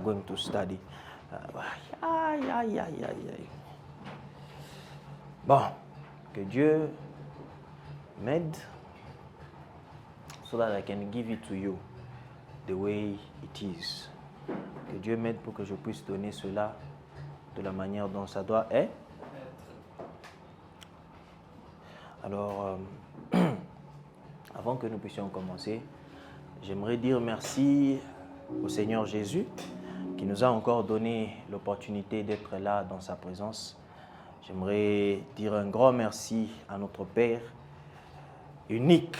are going to study. Aïe, aïe, aïe, aïe, aïe. Bon, que Dieu m'aide so that I can give it to you the way it is. Que Dieu m'aide pour que je puisse donner cela de la manière dont ça doit être. Alors, avant que nous puissions commencer, j'aimerais dire merci au Seigneur Jésus qui nous a encore donné l'opportunité d'être là dans sa présence. J'aimerais dire un grand merci à notre Père unique,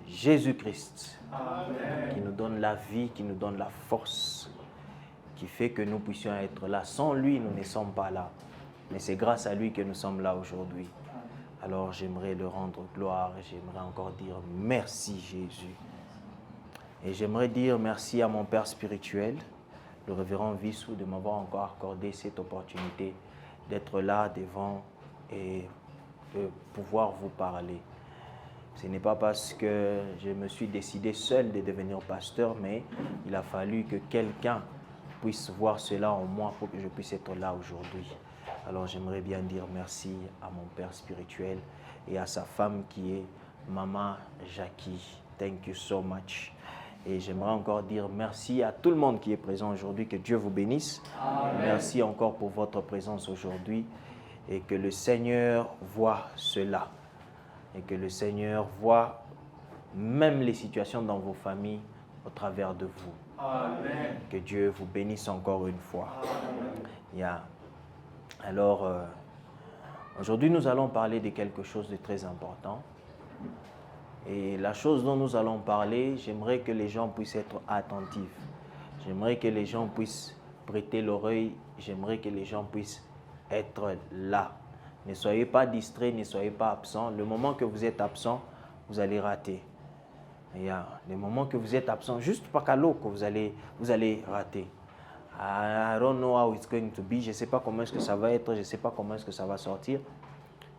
Jésus-Christ, qui nous donne la vie, qui nous donne la force, qui fait que nous puissions être là. Sans lui, nous ne sommes pas là. Mais c'est grâce à lui que nous sommes là aujourd'hui. Alors j'aimerais le rendre gloire et j'aimerais encore dire merci Jésus. Et j'aimerais dire merci à mon Père spirituel, le révérend Vissou, de m'avoir encore accordé cette opportunité d'être là devant et de pouvoir vous parler. Ce n'est pas parce que je me suis décidé seul de devenir pasteur, mais il a fallu que quelqu'un puisse voir cela en moi pour que je puisse être là aujourd'hui. Alors j'aimerais bien dire merci à mon Père spirituel et à sa femme qui est Maman Jackie. Thank you so much. Et j'aimerais encore dire merci à tout le monde qui est présent aujourd'hui. Que Dieu vous bénisse. Amen. Merci encore pour votre présence aujourd'hui. Et que le Seigneur voit cela. Et que le Seigneur voit même les situations dans vos familles au travers de vous. Amen. Que Dieu vous bénisse encore une fois. Yeah. Alors, aujourd'hui, nous allons parler de quelque chose de très important. Et la chose dont nous allons parler, j'aimerais que les gens puissent être attentifs. J'aimerais que les gens puissent prêter l'oreille. J'aimerais que les gens puissent être là. Ne soyez pas distraits, ne soyez pas absents. Le moment que vous êtes absent, vous allez rater. Le moment que vous êtes absent, juste pas qu'à l'eau que vous allez rater. I don't know how it's going to be. Je ne sais pas comment est-ce que ça va être. Je ne sais pas comment est-ce que ça va sortir.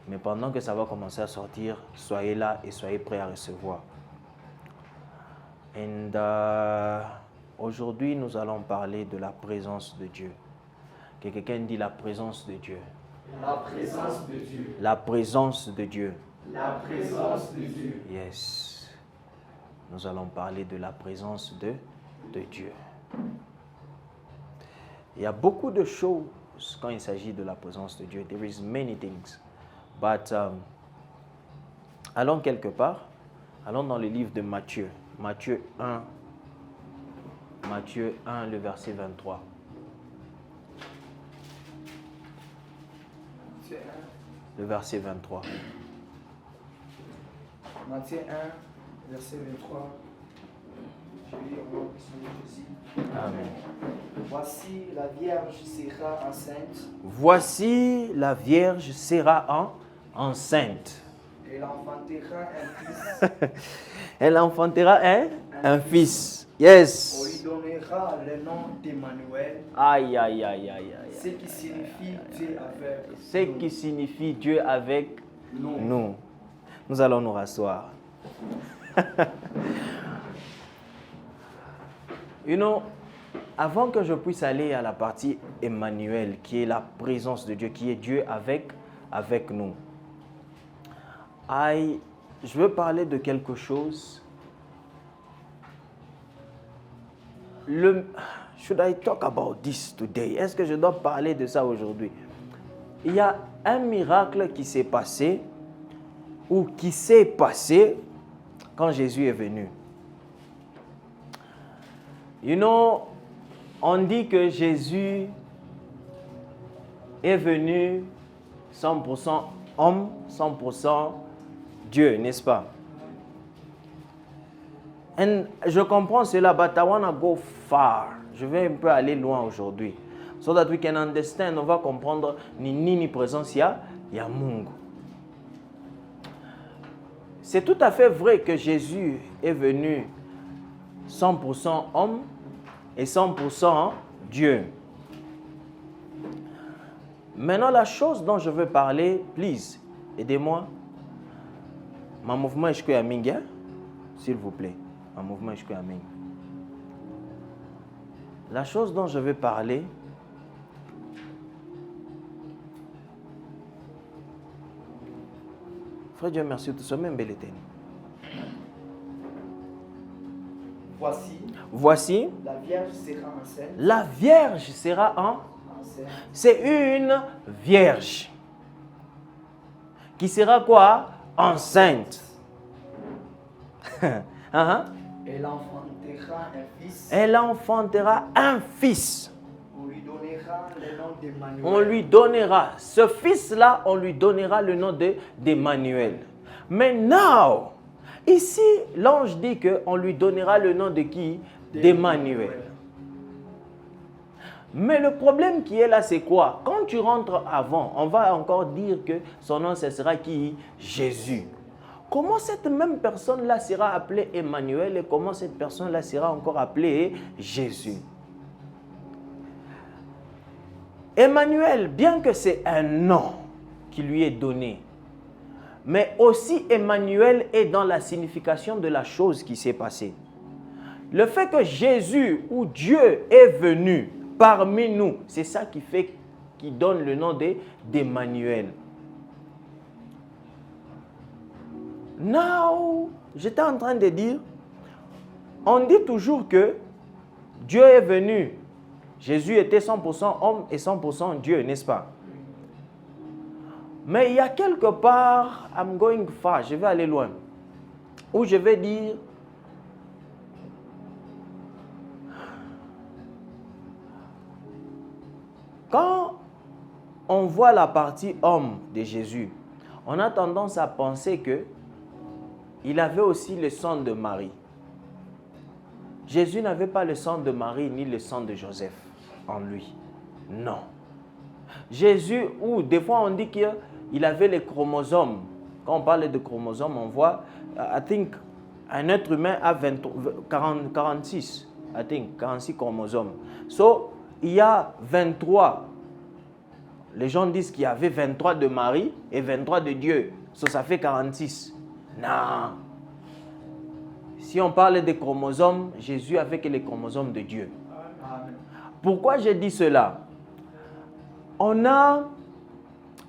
Mais pendant que ça va commencer à sortir, soyez là et soyez prêts à recevoir. Et aujourd'hui, nous allons parler de la présence de Dieu. Que quelqu'un dit la présence de Dieu. La présence de Dieu. La présence de Dieu. La présence de Dieu. Yes. Nous allons parler de la présence de Dieu. Il y a beaucoup de choses quand il s'agit de la présence de Dieu. There is many things. But, allons quelque part. Allons dans le livre de Matthieu. Matthieu 1. Matthieu 1, le verset 23. Matthieu 1. Le verset 23. Matthieu 1, verset 23. Je lis au nom de Jésus. Amen. Voici la Vierge sera enceinte. Voici la Vierge sera enceinte. Elle enfantera un fils. Elle enfantera un fils. Yes. On lui donnera le nom d'Emmanuel. Aïe, aïe, aïe, aïe, aïe. Ce qui signifie Dieu avec nous. Ce qui signifie Dieu avec nous. Nous allons nous rasseoir. Avant que je puisse aller à la partie Emmanuel, qui est la présence de Dieu, qui est Dieu avec nous, je veux parler de quelque chose. Should I talk about this today? Est-ce que je dois parler de ça aujourd'hui? Il y a un miracle qui s'est passé, ou qui s'est passé quand Jésus est venu. On dit que Jésus est venu 100% homme, 100% Dieu, n'est-ce pas? Et je comprends cela, but I want to go far. Je vais un peu aller loin aujourd'hui. So that we can understand, on va comprendre ni présence, il y a Mungu. C'est tout à fait vrai que Jésus est venu 100% homme et 100% Dieu. Maintenant, la chose dont je veux parler, please, aidez-moi. Mon mouvement est à Minga, s'il vous plaît. Mon mouvement est à Minga. La chose dont je vais parler, frère Dieu merci, tout ça même bel éternel. Voici, la Vierge sera enceinte. La Vierge sera Enceinte. C'est une Vierge qui sera quoi? Enceinte. Elle enfantera un fils. Elle enfantera un fils. On lui donnera le nom d'Emmanuel. On lui donnera, ce fils-là, on lui donnera le nom d'Emmanuel. Mais now, ici, l'ange dit qu'on lui donnera le nom de qui? D'Emmanuel. Mais le problème qui est là, c'est quoi? Quand tu rentres avant, on va encore dire que son nom, ce sera qui? Jésus. Comment cette même personne-là sera appelée Emmanuel et comment cette personne-là sera encore appelée Jésus? Emmanuel, bien que c'est un nom qui lui est donné, mais aussi Emmanuel est dans la signification de la chose qui s'est passée. Le fait que Jésus ou Dieu est venu parmi nous, c'est ça qui donne le nom d'Emmanuel. Now, j'étais en train de dire, on dit toujours que Dieu est venu. Jésus était 100% homme et 100% Dieu, n'est-ce pas? Mais il y a quelque part, I'm going far, je vais aller loin, où je vais dire, quand on voit la partie homme de Jésus, on a tendance à penser que il avait aussi le sang de Marie. Jésus n'avait pas le sang de Marie ni le sang de Joseph en lui. Non. Jésus, ou des fois on dit qu'il avait les chromosomes. Quand on parle de chromosomes, on voit, I think, un être humain a 46, I think, 46 chromosomes. So, il y a 23. Les gens disent qu'il y avait 23 de Marie et 23 de Dieu. So, ça fait 46. Non. Si on parle des chromosomes, Jésus avait que les chromosomes de Dieu. Amen. Pourquoi j'ai dit cela? Il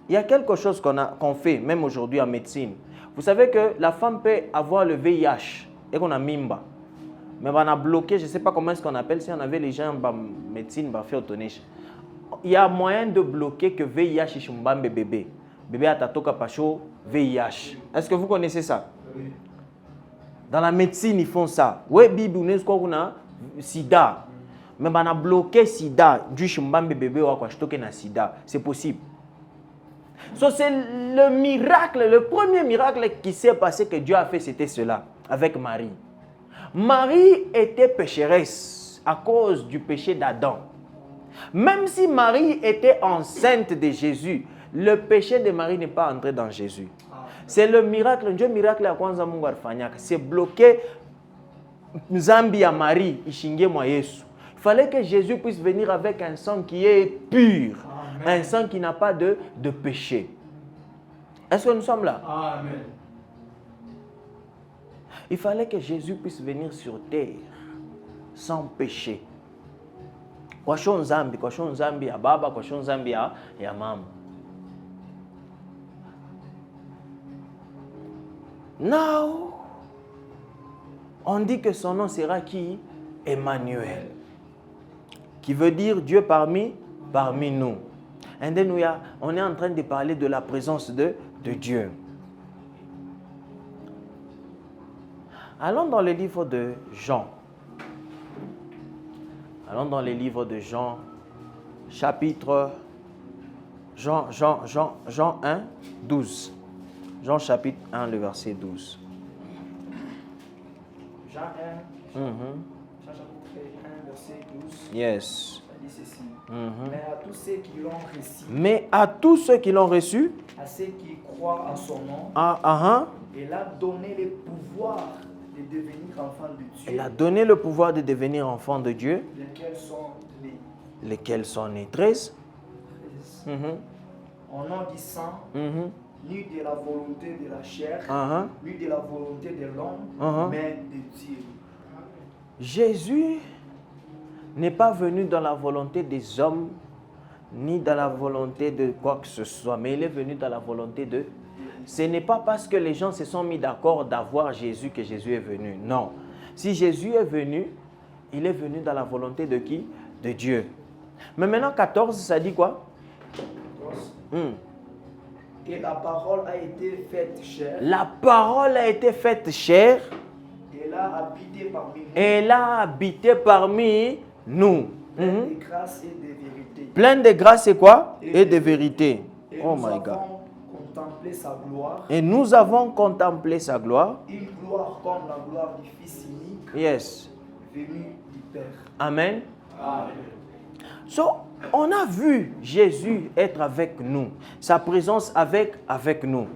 y a quelque chose qu'on fait, même aujourd'hui en médecine. Vous savez que la femme peut avoir le VIH et qu'on a mimba. Mais on a bloqué, je ne sais pas comment est-ce qu'on appelle, si on avait les gens en médecine, on fait autonèche. Il y a moyen de bloquer que VIH est un bébé. Bébé a tatoka pacho VIH. Est-ce que vous connaissez ça? Oui. Dans la médecine, ils font ça. Oui, Bibi, on a sida. Mais on a bloqué sida. Du chimbambe bébé ou quoi, je sida. C'est possible. So, c'est le miracle, le premier miracle qui s'est passé que Dieu a fait, c'était cela, avec Marie. Marie était pécheresse à cause du péché d'Adam. Même si Marie était enceinte de Jésus, le péché de Marie n'est pas entré dans Jésus. C'est le miracle, Dieu miracle à kwanza Mungu alifanyaka. C'est bloqué Nzambi à Marie, ishingie mwa Yesu. Il fallait que Jésus puisse venir avec un sang qui est pur. Amen. Un sang qui n'a pas de péché. Est-ce que nous sommes là? Amen. Il fallait que Jésus puisse venir sur terre sans péché. Kwa Nzambi ya baba, kwa Nzambi ya mama. Now, on dit que son nom sera qui? Emmanuel. Qui veut dire Dieu parmi nous. And then on est en train de parler de la présence de Dieu. Allons dans le livre de Jean. Allons dans le livre de Jean, chapitre Jean 1, 12. Jean chapitre 1, le verset 12. Jean 1, Jean chapitre 1, verset 12. Yes. Ça dit ceci. Mais à tous ceux qui l'ont reçu. Mais à tous ceux qui l'ont reçu. À ceux qui croient en son nom. Il a donné le pouvoir de devenir enfant de Dieu. Il a donné le pouvoir de devenir enfant de Dieu. Lesquels sont nés. 13. Au nom du sang. Ni de la volonté de la chair, ni de la volonté de l'homme, mais de Dieu. Jésus n'est pas venu dans la volonté des hommes, ni dans la volonté de quoi que ce soit, mais il est venu dans la volonté de... Ce n'est pas parce que les gens se sont mis d'accord d'avoir Jésus que Jésus est venu. Non. Si Jésus est venu, il est venu dans la volonté de qui? De Dieu. Mais maintenant, 14, ça dit quoi? 14. Et la parole a été faite chair. La parole a été faite chair. Elle a habité parmi nous. Elle a habité parmi nous. Pleine de grâce et de vérité. Pleine de grâce et quoi? Et de vérité. Et Oh nous my God. avons contemplé sa gloire. Et nous avons contemplé sa gloire. Une gloire comme la gloire du Fils unique. Yes. Venu du Père. Amen. Amen. So, on a vu Jésus être avec nous, sa présence avec nous.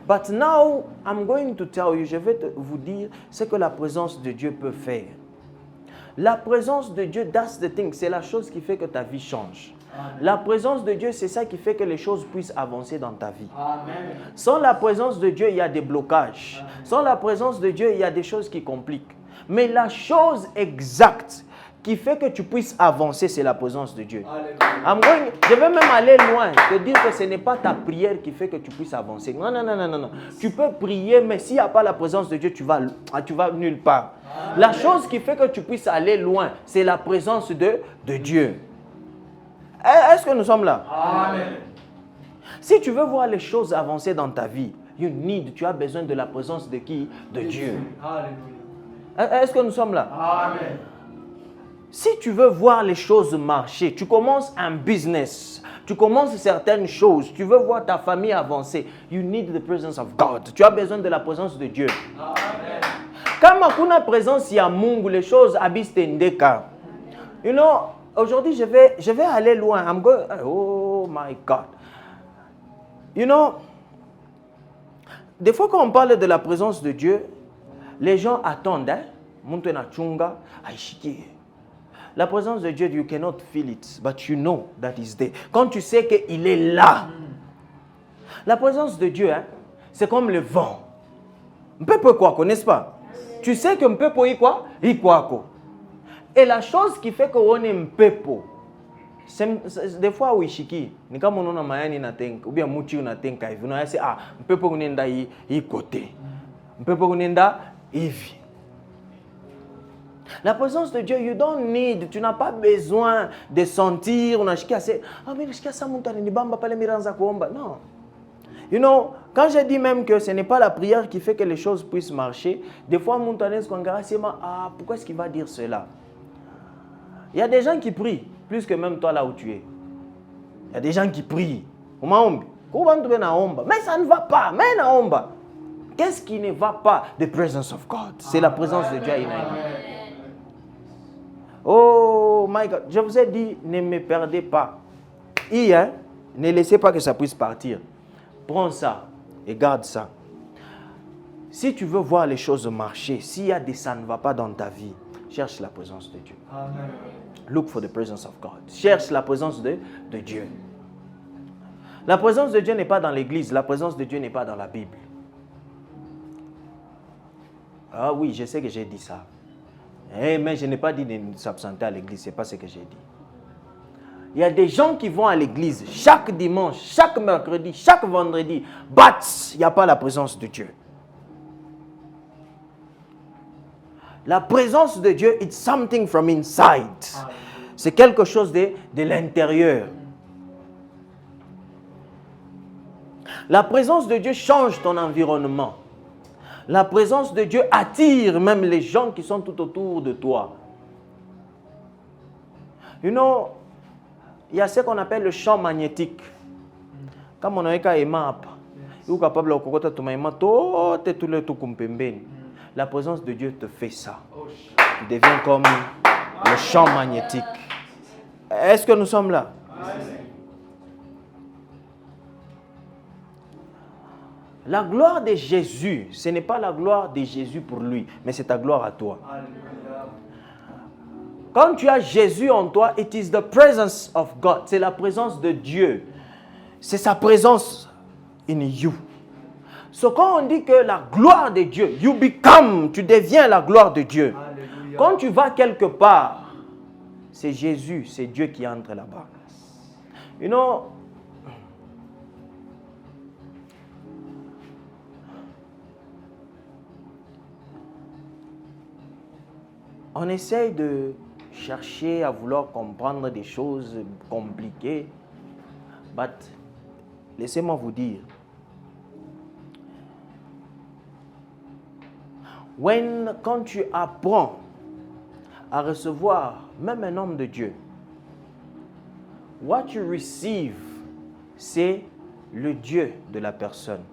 But now, I'm going to tell you, je vais vous dire ce que la présence de Dieu peut faire. La présence de Dieu, that's the thing, c'est la chose qui fait que ta vie change. Amen. La présence de Dieu, c'est ça qui fait que les choses puissent avancer dans ta vie. Amen. Sans la présence de Dieu, il y a des blocages. Amen. Sans la présence de Dieu, il y a des choses qui compliquent. Mais la chose exacte qui fait que tu puisses avancer, c'est la présence de Dieu. Je vais même aller loin, te dire que ce n'est pas ta prière qui fait que tu puisses avancer. Non, non, non, non, non. Tu peux prier, mais s'il n'y a pas la présence de Dieu, tu vas nulle part. Amen. La chose qui fait que tu puisses aller loin, c'est la présence de Dieu. Est-ce que nous sommes là? Amen. Si tu veux voir les choses avancer dans ta vie, tu as besoin de la présence de qui? De Dieu. Alléluia. Est-ce que nous sommes là? Amen. Si tu veux voir les choses marcher, tu commences un business, tu commences certaines choses, tu veux voir ta famille avancer, you need the presence of God. Tu as besoin de la présence de Dieu. Amen. Quand hakuna présence ya Mungu, les choses abistendeka. You know, aujourd'hui je vais aller loin. I'm going, oh my God. You know, des fois quand on parle de la présence de Dieu, les gens attendent, hein? Muntu na chunga, aishiki. La présence de Dieu, you cannot feel it, but you know that is there. Quand tu sais qu'il est là. La présence de Dieu, hein, c'est comme le vent. Mpepo quoi, n'est-ce pas? Tu sais que mpepo y quoi? Y quoi. Et la chose qui fait qu'on est mpepo, c'est des fois uishiki, ni kama unaona mayani na tenka, ou bien muchi na tenka hivi, unayasi mpepo kunenda hii côté. Mpepo kunenda hivi. La présence de Dieu, you don't need, tu n'as pas besoin de sentir, non. You know, quand je dis même que ce n'est pas la prière qui fait que les choses puissent marcher, des fois, pourquoi est-ce qu'il va dire cela? Il y a des gens qui prient, plus que même toi là où tu es. Il y a des gens qui prient. Mais ça ne va pas, mais naomba. Qu'est-ce qui ne va pas? The presence of God. C'est la présence de Dieu. Oh my God, je vous ai dit, ne me perdez pas. Ne laissez pas que ça puisse partir. Prends ça et garde ça. Si tu veux voir les choses marcher, s'il y a des ça ne va pas dans ta vie, cherche la présence de Dieu. Amen. Look for the presence of God. Cherche la présence de Dieu. La présence de Dieu n'est pas dans l'église, la présence de Dieu n'est pas dans la Bible. Ah oui, je sais que j'ai dit ça. Mais je n'ai pas dit de s'absenter à l'église, ce n'est pas ce que j'ai dit. Il y a des gens qui vont à l'église chaque dimanche, chaque mercredi, chaque vendredi, but il n'y a pas la présence de Dieu. La présence de Dieu, it's something from inside. C'est quelque chose de l'intérieur. La présence de Dieu change ton environnement. La présence de Dieu attire même les gens qui sont tout autour de toi. You know, il y a ce qu'on appelle le champ magnétique. Comme on a un map, il est capable de kokota tumaima tout le tout kumpembeni. La présence de Dieu te fait ça. Tu deviens comme le champ magnétique. Est-ce que nous sommes là? La gloire de Jésus, ce n'est pas la gloire de Jésus pour lui, mais c'est ta gloire à toi. Quand tu as Jésus en toi, it is the presence of God. C'est la présence de Dieu. C'est sa présence in you. So quand on dit que la gloire de Dieu, you become, tu deviens la gloire de Dieu. Alléluia. Quand tu vas quelque part, c'est Jésus, c'est Dieu qui entre là-bas. You know, on essaye de chercher à vouloir comprendre des choses compliquées, but laissez-moi vous dire, quand tu apprends à recevoir même un homme de Dieu, what you receive, c'est le Dieu de la personne.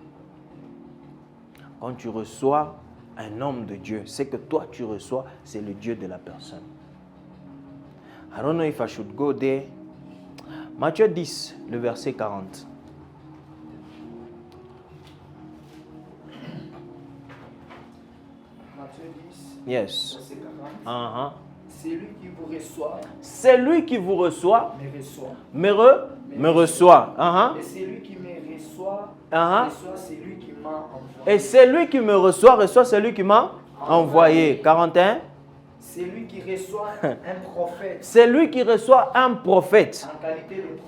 Quand tu reçois un homme de Dieu, c'est que toi tu reçois, c'est le Dieu de la personne. I don't know if I should go there. Matthieu 10, le verset 40. Matthieu 10, Yes. verset 40. Uh-huh. C'est lui qui vous reçoit, C'est lui qui vous reçoit, me reçoit. me reçoit. Uh-huh. Et c'est lui qui me reçoit, Uh-huh. reçoit celui qui m'a envoyé. Et c'est lui qui me reçoit celui qui m'a envoyé. 41. C'est lui qui reçoit un prophète C'est lui qui reçoit un prophète.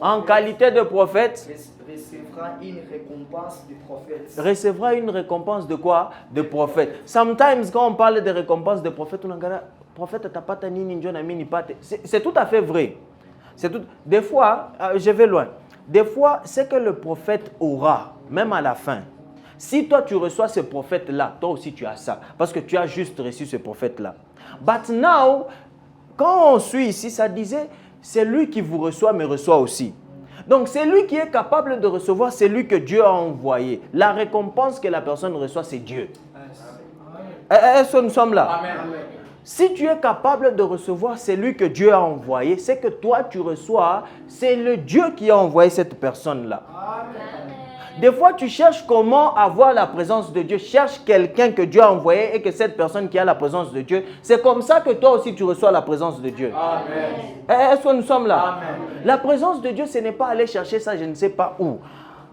en qualité de prophète. Recevra Recevra une récompense de prophète. Recevra une récompense de quoi? De prophète. Sometimes quand on parle de récompense de prophète, on regarde, prophète tapata nini njona mini pate. C'est tout à fait vrai. Des fois, je vais loin. Des fois, c'est que le prophète aura, même à la fin. Si toi tu reçois ce prophète-là, toi aussi tu as ça. Parce que tu as juste reçu ce prophète-là. But now, quand on suit ici, ça disait, c'est lui qui vous reçoit, me reçoit aussi. Donc c'est lui qui est capable de recevoir, c'est lui que Dieu a envoyé. La récompense que la personne reçoit, c'est Dieu. Est-ce que nous sommes là? Amen. Si tu es capable de recevoir, c'est lui que Dieu a envoyé. C'est que toi tu reçois, c'est le Dieu qui a envoyé cette personne-là. Des fois, tu cherches comment avoir la présence de Dieu. Cherche quelqu'un que Dieu a envoyé et que cette personne qui a la présence de Dieu, c'est comme ça que toi aussi tu reçois la présence de Dieu. Amen. Est-ce que nous sommes là? Amen. La présence de Dieu, ce n'est pas aller chercher ça, je ne sais pas où.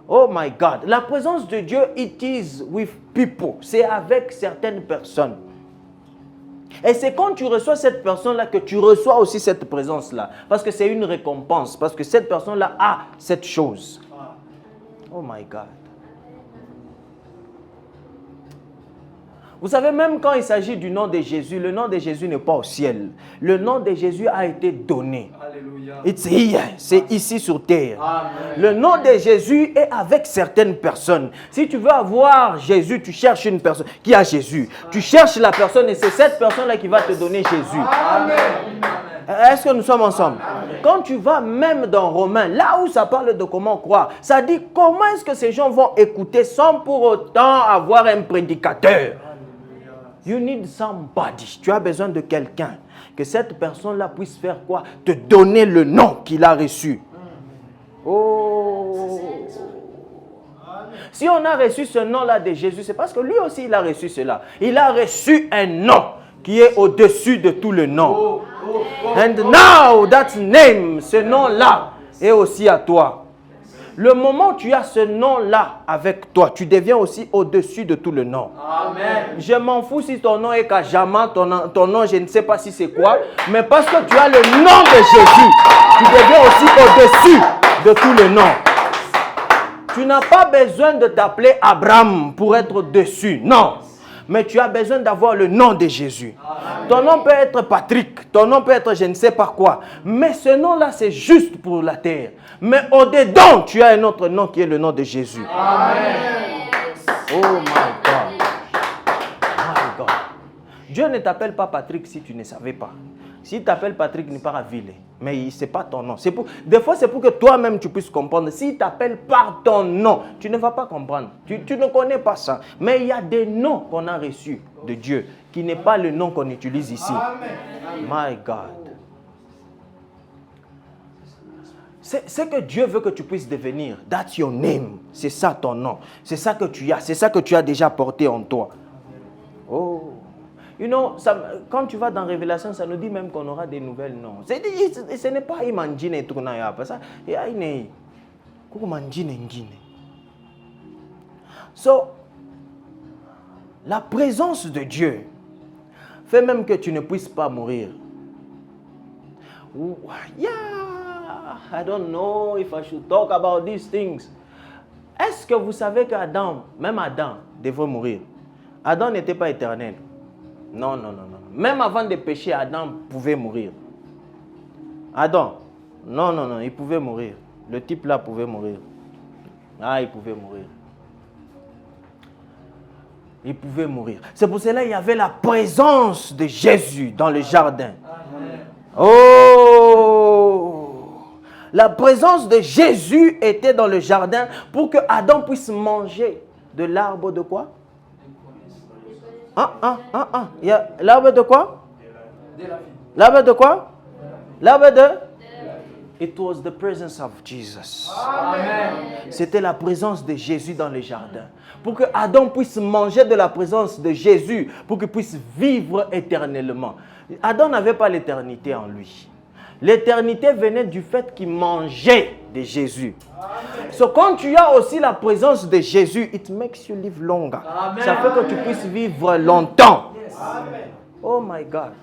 Oh my God. La présence de Dieu, it is with people. C'est avec certaines personnes. Et c'est quand tu reçois cette personne-là que tu reçois aussi cette présence-là. Parce que c'est une récompense. Parce que cette personne-là a cette chose. Oh my God. Vous savez, même quand il s'agit du nom de Jésus, le nom de Jésus n'est pas au ciel. Le nom de Jésus a été donné. Alléluia. It's here. C'est ici sur terre. Amen. Le nom de Jésus est avec certaines personnes. Si tu veux avoir Jésus, tu cherches une personne qui a Jésus. Tu cherches la personne et c'est cette personne-là qui va te donner Jésus. Amen. Est-ce que nous sommes ensemble? Quand tu vas même dans Romains, là où ça parle de comment croire, ça dit comment est-ce que ces gens vont écouter sans pour autant avoir un prédicateur. You need somebody. Tu as besoin de quelqu'un. Que cette personne-là puisse faire quoi? Te donner le nom qu'il a reçu. Oh. Si on a reçu ce nom-là de Jésus, c'est parce que lui aussi il a reçu cela. Il a reçu un nom qui est au-dessus de tout le nom. And now that name, ce nom-là est aussi à toi. Le moment où tu as ce nom-là avec toi, tu deviens aussi au-dessus de tout le nom. Amen. Je m'en fous si ton nom est Kajama, ton nom je ne sais pas si c'est quoi, mais parce que tu as le nom de Jésus, tu deviens aussi au-dessus de tout le nom. Tu n'as pas besoin de t'appeler Abraham pour être au-dessus, non. Mais tu as besoin d'avoir le nom de Jésus. Amen. Ton nom peut être Patrick, ton nom peut être je ne sais pas quoi. Mais ce nom-là, c'est juste pour la terre. Mais au-dedans, tu as un autre nom qui est le nom de Jésus. Amen. Oh my God. My God. Dieu ne t'appelle pas Patrick si tu ne savais pas. S'il t'appelle Patrick, n'est pas Raville. Mais ce n'est pas ton nom. Des fois, c'est pour que toi-même tu puisses comprendre. S'il t'appelle par ton nom, tu ne vas pas comprendre. Tu ne connais pas ça. Mais il y a des noms qu'on a reçus de Dieu qui n'est pas le nom qu'on utilise ici. Amen. My God. C'est que Dieu veut que tu puisses devenir. That's your name. C'est ça ton nom. C'est ça que tu as. C'est ça que tu as déjà porté en toi. Oh. You know, quand tu vas dans Révélation, ça nous dit même qu'on aura des nouvelles noms. Ce n'est pas Imandine et tout ça. So, la présence de Dieu fait même que tu ne puisses pas mourir. Yeah, I don't know if I should talk about these things. Est-ce que vous savez qu'Adam, même Adam, devait mourir? Adam n'était pas éternel. Non, non, non, non. Même avant de pécher, Adam pouvait mourir. Adam, non, non, non, il pouvait mourir. Le type là pouvait mourir. Ah, il pouvait mourir. Il pouvait mourir. C'est pour cela qu'il y avait la présence de Jésus dans le jardin. Oh! La présence de Jésus était dans le jardin pour que Adam puisse manger de l'arbre de quoi? Il y a l'arbre de quoi? L'arbre de quoi? L'arbre de? It was the presence of Jesus. Amen. C'était la présence de Jésus dans le jardin. Pour que Adam puisse manger de la présence de Jésus, pour qu'il puisse vivre éternellement. Adam n'avait pas l'éternité en lui. L'éternité venait du fait qu'il mangeait de Jésus. So, quand tu as aussi la présence de Jésus, it makes you live longer. Amen. Ça fait que tu puisses vivre longtemps. Yes. Oh my God.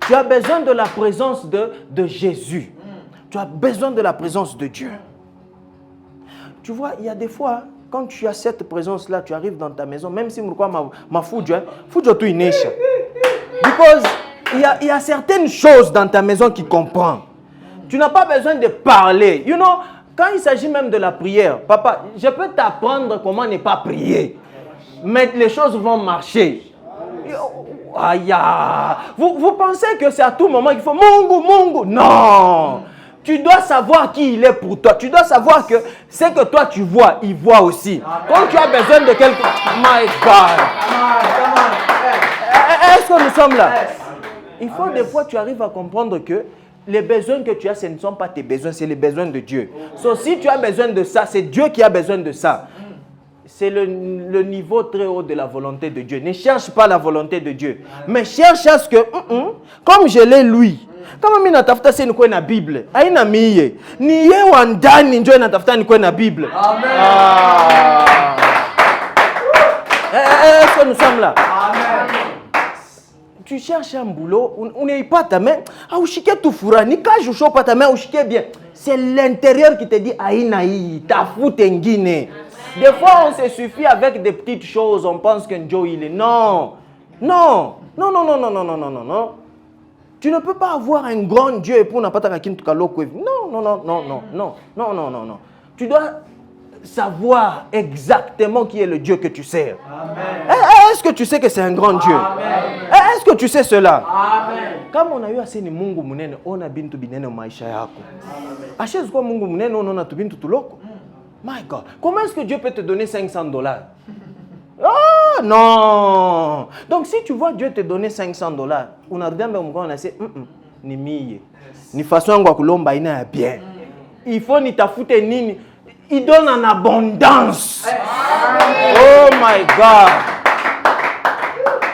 Tu as besoin de la présence de Jésus. Tu as besoin de la présence de Dieu. Tu vois, il y a des fois, quand tu as cette présence-là, tu arrives dans ta maison, même si ma fujo tu inesha. Because il y a certaines choses dans ta maison qui comprennent. Tu n'as pas besoin de parler. You know, quand il s'agit même de la prière, papa, je peux t'apprendre comment ne pas prier. Mais les choses vont marcher. Aïe, vous pensez que c'est à tout moment qu'il faut Mungu. Non. Tu dois savoir qui il est pour toi. Tu dois savoir que ce que toi tu vois, il voit aussi. Quand tu as besoin de quelque chose, my God. Est-ce que nous sommes là? Il faut des fois tu arrives à comprendre que les besoins que tu as, ce ne sont pas tes besoins, c'est les besoins de Dieu. So, si tu as besoin de ça, c'est Dieu qui a besoin de ça. C'est le niveau très haut de la volonté de Dieu. Ne cherche pas la volonté de Dieu. Mais cherche à ce que, comme je l'ai lui, comme je natafuta c'est une na Bible, aina miye, ni ye wandani njo natafuta ni na Bible. Amen. Est-ce que nous sommes là? Amen. Tu cherches un boulot, on n'est pas ta main, aushike tu fura, ni ka jusho pas ta main, aushike bien. C'est l'intérieur qui te dit aina yi, ta foute ngine. Des fois, on se suffit avec des petites choses. On pense qu'un Joe, il est... Non. Non. Non, non, non, non, non, non, non, non, non. Tu ne peux pas avoir un grand Dieu et pour n'a pas ta rakin tout Non, non, non, non, non, non, non, non, non, non. Tu dois savoir exactement qui est le Dieu que tu sers. Amen. Est-ce que tu sais que c'est un grand Dieu? Amen. Est-ce que tu sais cela? Amen. Comme on a eu assez de Mungu munene, on a bintu binene maisha yako. Achète quoi Mungu munene, on a tu bintu tuloko. My God, comment est-ce que Dieu peut te donner $500? Oh non! Donc si tu vois Dieu te donner $500, on a dit ni miye, ni façon ngwa kulomba ina bien. Il faut ni tafute nini, il donne en abondance. Oh my God!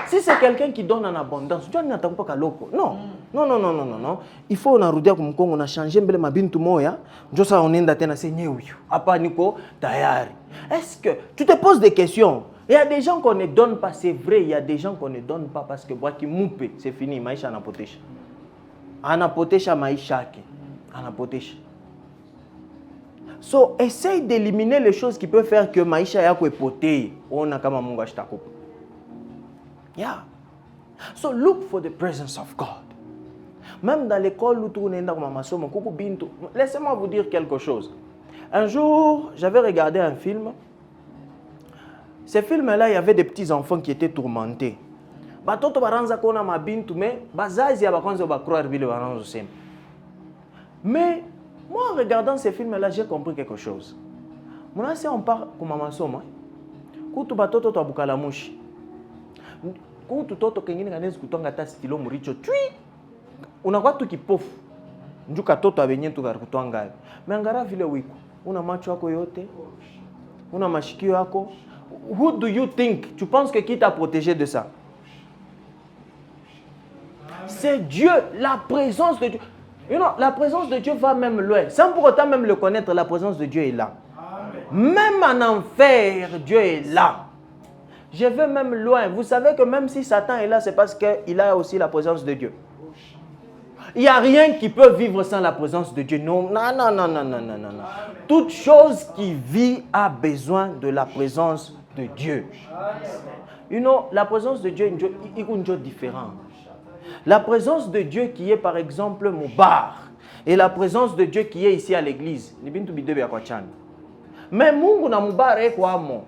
Si c'est quelqu'un qui donne en abondance, Dieu n'attend pas kaloko. Non. Non, non, non, non, non, non. Il faut on a rudia kumkongo on a changé mbele mabintu moya. Njosa onenda tena senye uyu. Apa niko tayari. Est-ce que tu te poses des questions? Il y a des gens qu'on ne donne pas, c'est vrai, il y a des gens qu'on ne donne pas parce que boaki moupe, c'est fini, maisha anapotesha. Anapotesha maisha yake. Anapotesha. So, essaye d'éliminer les choses qui peuvent faire que maisha yako epotee. Ona kama Mungu ashitakupa. Yeah. So look for the presence of God. Même dans l'école où tu es dans ma maison, laissez-moi vous dire quelque chose. Un jour, j'avais regardé un film. Ce film-là, il y avait des petits enfants qui étaient tourmentés. Mais moi, en regardant ce film-là, j'ai compris quelque chose. Moi, si on part comme ma maison, kutu toto kengine kanezi kutonga ta stilo muricho tui unakuwa tu kipofu njuka toto abenye tu kutwanga meangara vile wiko una macho yako yote una mashikio yako. Who do you think? Tu penses que qui t'a protégé de ça? C'est Dieu, la présence de Dieu. You know, la présence de Dieu va même loin. Sans pour autant même le connaître, la présence de Dieu est là. Amen. Même en enfer, Dieu est là. Je vais même loin. Vous savez que même si Satan est là, c'est parce qu'il a aussi la présence de Dieu. Il n'y a rien qui peut vivre sans la présence de Dieu. Non, non, non, non, non, non, non, non. Toute chose qui vit a besoin de la présence de Dieu. You know, la présence de Dieu est une chose différente. La présence de Dieu qui est par exemple mon bar et la présence de Dieu qui est ici à l'église. Mais Mungu na mubar est quoi mon?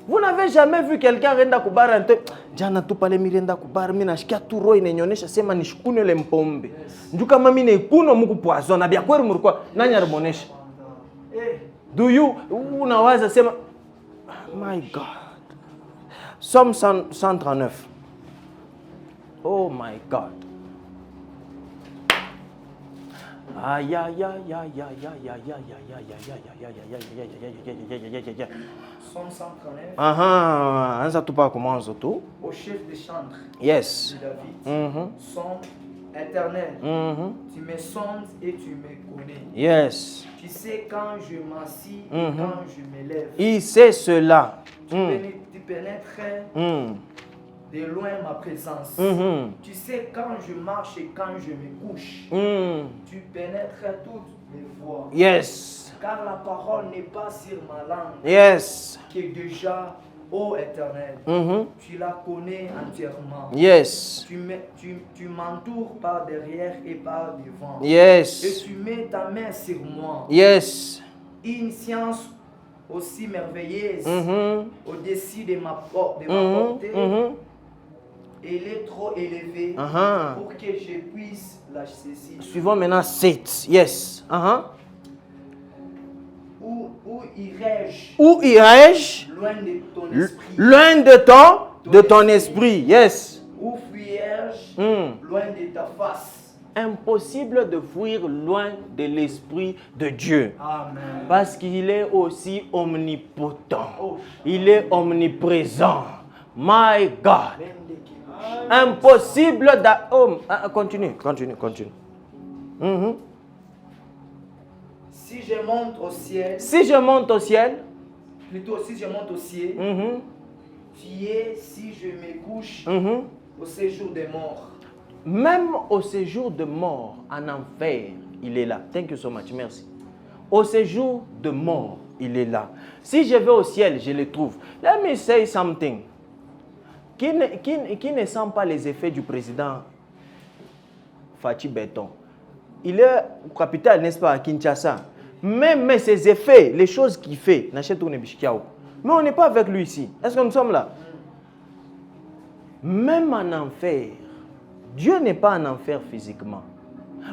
Vous n'avez jamais vu quelqu'un renda kubar ante jana tu pale mirenda kubar mina shikia tu roi inenyonesha sema nishikune le mpombe. Njuka mami ne kuno muku poison na bia kweru murukwa nani arimonesha. Do you unawaza sema my God. Somme 139. Oh my God. Aïe aïe aïe aïe aïe aïe aïe aïe. Somme 139. Ah, ça tout pas comment tout. Au chef des chantres. Yes. De David. Somme éternel. Tu me sondes et tu me connais. Yes. Tu sais quand je m'assis et quand je me lève. Il sait cela. Tu pénètres de loin ma présence. Tu sais quand je marche et quand je me couche. Tu pénètres toutes mes voies. Yes. Car la parole n'est pas sur ma langue. Yes. Qui est déjà, ô Éternel, tu la connais entièrement. Yes. Tu m'entoures par derrière et par devant. Yes. Et tu mets ta main sur moi. Yes. Une science aussi merveilleuse au-dessus de ma portée. Elle est trop élevée pour que je puisse la saisir. Suivons maintenant 7. Yes. Où irais-je? Où irais-je? Loin de ton esprit. Loin de ton esprit. Yes. Où fuirais-je? Loin de ta face. Impossible de fuir loin de l'esprit de Dieu. Amen. Parce qu'il est aussi omnipotent. Il est omniprésent. My God. Impossible de... Oh, continue. Si je monte au ciel, plutôt si je monte au ciel, tu es si je me couche au séjour des morts. Même au séjour de mort, en enfer, il est là. Thank you so much, merci. Au séjour de mort, il est là. Si je vais au ciel, je le trouve. Let me say something. Qui ne sent pas les effets du président Fachi Beton? Il est capitaine, n'est-ce pas, à Kinshasa. Mais ses effets, les choses qu'il fait, n'achète ou nebishkiao. Mais on n'est pas avec lui ici. Est-ce que nous sommes là? Même en enfer, Dieu n'est pas en enfer physiquement.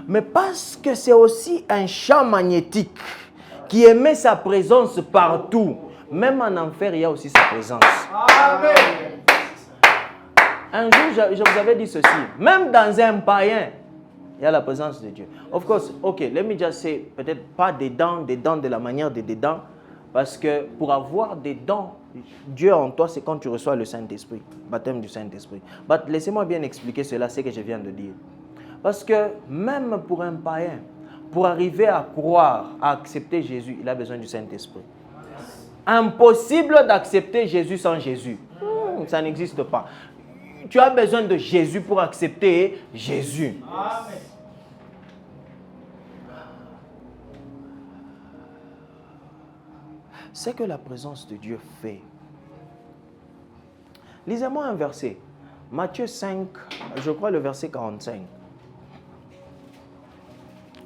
Mais parce que c'est aussi un champ magnétique qui émet sa présence partout. Même en enfer, il y a aussi sa présence. Amen. Un jour, je vous avais dit ceci. Même dans un païen, il y a la présence de Dieu. Of course, okay, let me just say, peut-être pas des dents de la manière des dents, parce que pour avoir des dents, Dieu en toi, c'est quand tu reçois le Saint-Esprit, baptême du Saint-Esprit. Mais laissez-moi bien expliquer cela, ce que je viens de dire. Parce que même pour un païen, pour arriver à croire, à accepter Jésus, il a besoin du Saint-Esprit. Impossible d'accepter Jésus sans Jésus. Ça n'existe pas. Tu as besoin de Jésus pour accepter Jésus. Amen. C'est que la présence de Dieu fait. Lisez-moi un verset. Matthieu 5, je crois le verset 45.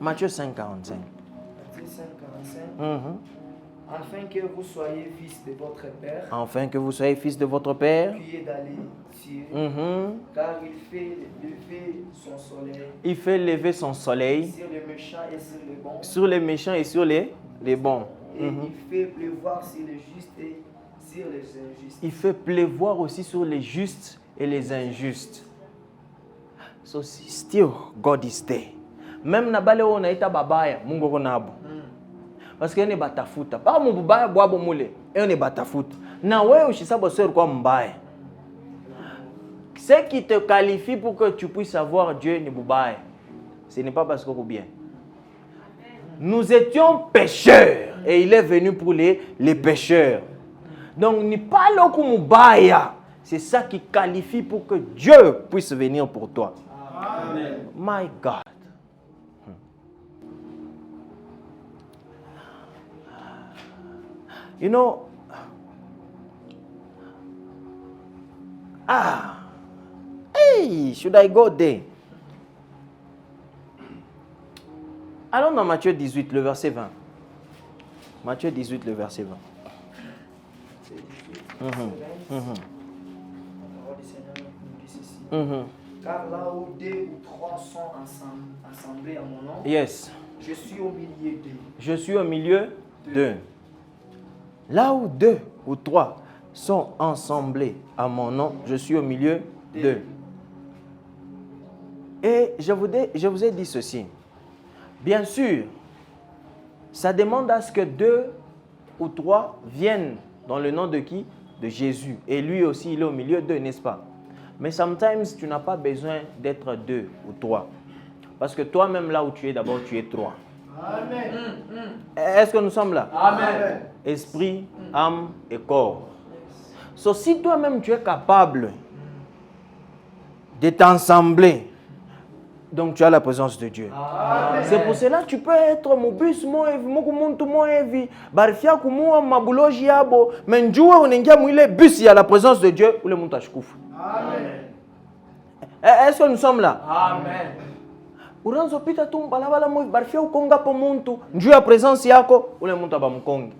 Matthieu 5, 45. Matthieu 5, 45. Afin que vous soyez fils de votre Père. Afin que vous soyez fils de votre Père. Qui est dans les cieux. Car il fait lever son soleil. Il fait lever son soleil. Sur les méchants et sur les bons. Sur les méchants et sur les bons. Et il fait pleuvoir sur les justes et sur les injustes. Il fait pleuvoir aussi sur les justes et les injustes. So still God is there. Même na bale on aita babaya, Mungu konabo. Parce que ne batafuta. Pas mon bubaya boabo mule, et on est batafuta. Na wewe ushisabo seur kwa mbaya. Ce qui te qualifie pour que tu puisses savoir Dieu ni bubaya. Ce n'est pas parce que bien. Nous étions pécheurs et il est venu pour les pécheurs. Donc ni pas loku mubaya. C'est ça qui qualifie pour que Dieu puisse venir pour toi. Amen. My God. You know, hey, should I go there? Allons dans Matthieu 18, le verset 20. Matthieu 18, le verset 20. La parole du Seigneur nous dit ceci. Car là où 2 ou 3 sont assemblés à mon nom, Yes. je suis au milieu d'eux. Je suis au milieu d'eux. Là où 2 ou 3 sont assemblés à mon nom, je suis au milieu d'eux. Et je vous ai dit ceci. Bien sûr, ça demande à ce que 2 ou 3 viennent dans le nom de qui? De Jésus. Et lui aussi, il est au milieu d'eux, n'est-ce pas? Mais sometimes, tu n'as pas besoin d'être 2 ou 3. Parce que toi-même, là où tu es, d'abord, tu es 3. Amen. Est-ce que nous sommes là? Amen. Esprit, âme et corps. So, si toi-même, tu es capable de t'ensembler, donc tu as la présence de Dieu. Amen. C'est pour cela que tu peux être mobus moevi, mokumuntu moevi, barifia kumua mabuloji yabo, menjua unengia mwile bus, il y a la présence de Dieu, ou le muntu ashkufu. Amen. Est-ce que nous sommes là? Amen. Uranzo pita tu balabala moevi, barifia ukonga po muntu, njua ya présence yako, ou le muntu abamukongi.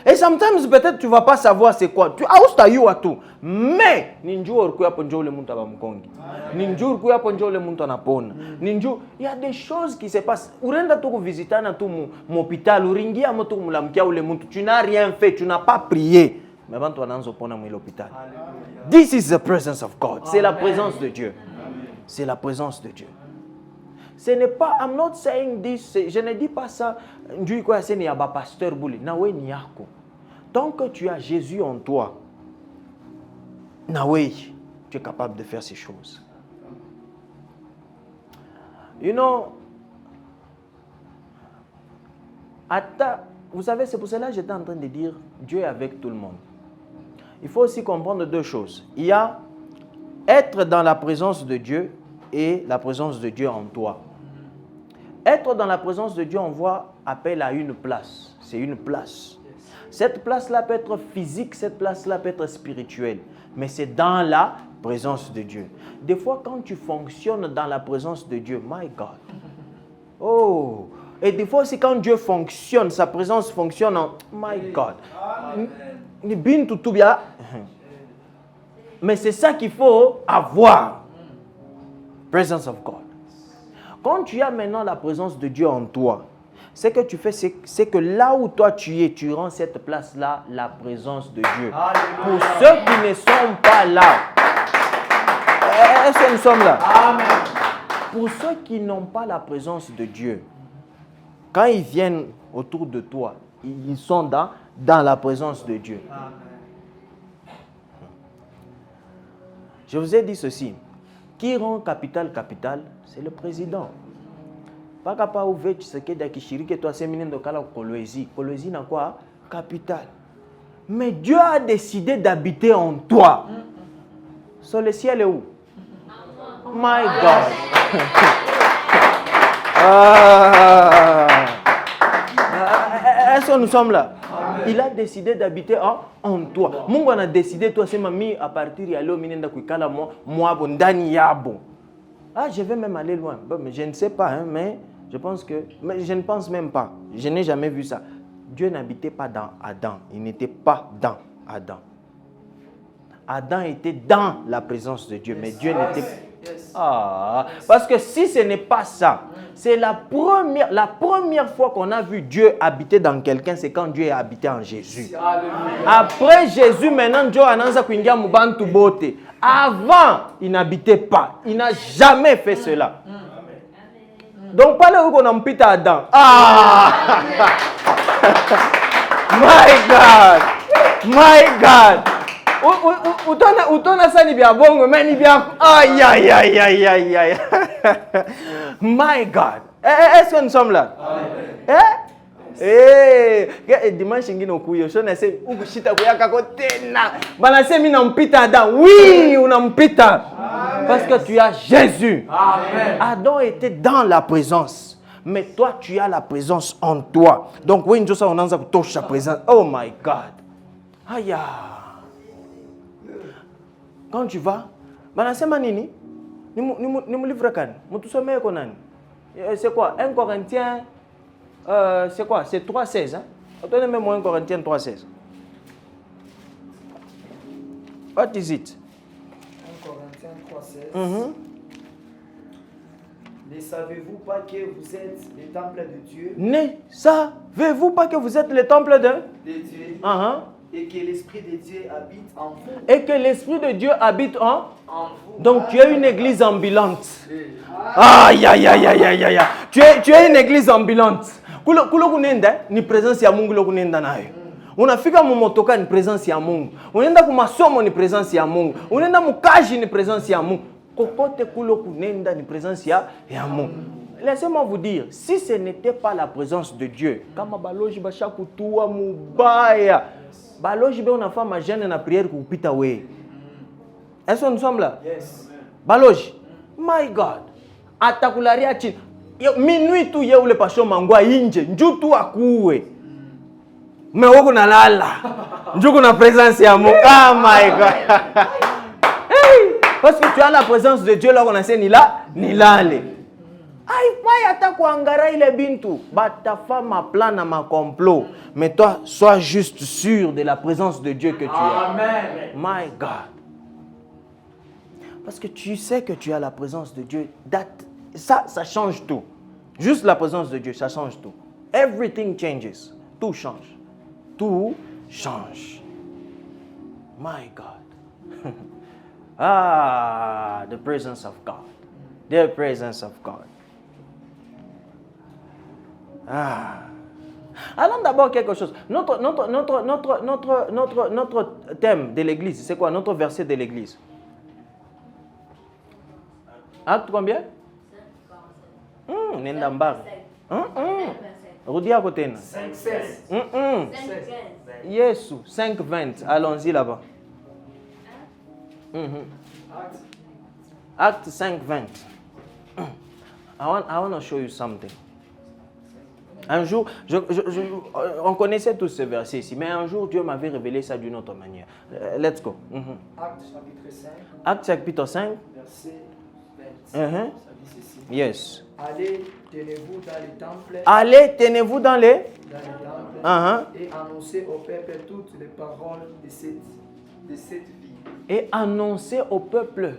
Et sometimes peut-être tu ne vas pas savoir c'est quoi. Tu as tout. Mais ninjur kuya ponjo le muntu abamukongi. Ninjur kuya ponjo le muntu anapona. Ninjur, il y a des choses qui se passent. Urenda tu visiter na tu mon hôpital, uringia moto mulamkia le muntu. Tu n'as rien fait, tu n'as pas prié. Mais avant tu ananzo pona mu l'hôpital. This is the presence of God. C'est la présence de Dieu. C'est la présence de Dieu. Ce n'est pas, I'm not saying this, je ne dis pas ça, pasteur Bouli. Tant que tu as Jésus en toi, tu es capable de faire ces choses. You know, vous savez, c'est pour cela que j'étais en train de dire, Dieu est avec tout le monde. Il faut aussi comprendre 2 choses. Il y a être dans la présence de Dieu et la présence de Dieu en toi. Être dans la présence de Dieu, on voit appel à une place. C'est une place. Cette place-là peut être physique, cette place-là peut être spirituelle. Mais c'est dans la présence de Dieu. Des fois, quand tu fonctionnes dans la présence de Dieu, my God. Oh! Et des fois aussi, quand Dieu fonctionne, sa présence fonctionne en my God. Mais c'est ça qu'il faut avoir. Presence of God. Quand tu as maintenant la présence de Dieu en toi, ce que tu fais, c'est que là où toi tu es, tu rends cette place-là la présence de Dieu. Alléluia. Pour ceux qui ne sont pas là, est-ce que nous sommes là? Amen. Pour ceux qui n'ont pas la présence de Dieu, quand ils viennent autour de toi, ils sont dans la présence de Dieu. Amen. Je vous ai dit ceci. Qui rend capital, c'est le président. Pas capable ouvrir ce qui est qui toi c'est mine de kala Kolwezi. Kolwezi n'a quoi? Capital. Mais Dieu a décidé d'habiter en toi. So le ciel est où? My God. Est-ce que nous sommes là? Amen. Il a décidé d'habiter en toi. Mungu a décidé toi c'est mamie à partir ya leo minenda kuikala moi bondani yabo. Je vais même aller loin. Bon, mais je ne sais pas mais je ne pense même pas. Je n'ai jamais vu ça. Dieu n'habitait pas dans Adam. Il n'était pas dans Adam. Adam était dans la présence de Dieu, mais Dieu n'était pas. Parce que si ce n'est pas ça, c'est la première fois qu'on a vu Dieu habiter dans quelqu'un, c'est quand Dieu est habité en Jésus. Après Jésus, maintenant Dieu annonce qu'il y a mubantu bote. Avant, il n'habitait pas. Il n'a jamais fait cela. Donc, pas là où on a mis Adam. My God! My God! Utona ça ni bien bon, mais ni bien. Aïe, aïe, aïe, aïe, aïe, aïe. My God! Est-ce que nous sommes là? Eh, dimanche ngine okuyo shona se ukushita kuyaka kotena. Bana se mina mpita Adam. Oui, unampita. Parce que tu as Jésus. Amen. Adam était dans la présence. Mais toi, tu as la présence en toi. Donc, oui, nous on a touché la présence. Oh my God. Aïe. Quand tu vas, bana se manini, ni mu livre kan, mu tout sommet konani. C'est quoi? 1 Corinthiens, c'est quoi? C'est 3,16. Hein? Attendez même 1 Corinthiens 3,16. What is it? 1 Corinthiens 3,16. Ne savez-vous pas que vous êtes le temple de Dieu? Ne savez-vous pas que vous êtes le temple de Dieu. Et que l'Esprit de Dieu habite en vous. Et que l'Esprit de Dieu habite en vous. Donc tu es une église ambulante. Aïe, aïe, aïe, aïe, aïe, aïe. Tu es une église ambulante. Kulo kunenda ni présence ya Mungu lo kunenda nayo. Unafika mu motoka ni présence ya Mungu. Unaenda ku masomo ni présence ya Mungu. Unaenda mukaji ni présence ya Mungu. Kokote kulo kunenda ni présence ya Mungu. Laissez-moi vous dire, si ce n'était pas la présence de Dieu, kama baloji bashakutua mubaya. Baloji be una fama jeune na prière kupita we. Est-ce que nous sommes là? Yes. Baloji. My God. Atakularia chini. Minuit tu ye ule pasho mangwa inje. Njutu akuwe. Me wako na lala. Njuku na présence ya Mungu. Oh my God. Hey, parce que tu as la présence de Dieu là on a ni là ni lale. Aïe, pas yata kuangara ile bintu. Bata fama plan na ma complot. Mais toi, sois juste sûr de la présence de Dieu que tu as. Amen. My God. Parce que tu sais que tu as la présence de Dieu. Ça change tout. Juste la présence de Dieu, ça change tout. Everything changes. Tout change. Tout change. My God. The presence of God. The presence of God. Allons d'abord quelque chose. Notre thème de l'église, c'est quoi? Notre verset de l'église. Acte combien? Nendambar. Rudia côté. 5,16. Yesu, 5,20. Allons-y là-bas. Acte 5,20. I want to show you something. Un jour, on connaissait tous ce verset ici, mais un jour, Dieu m'avait révélé ça d'une autre manière. Let's go. Acte chapitre 5. Acte chapitre 5. Verset 20. Ça dit ceci. Yes. Allez, tenez-vous dans les temples. Allez, tenez-vous dans les temples et annoncez au peuple toutes les paroles de cette vie. Et annoncez au peuple,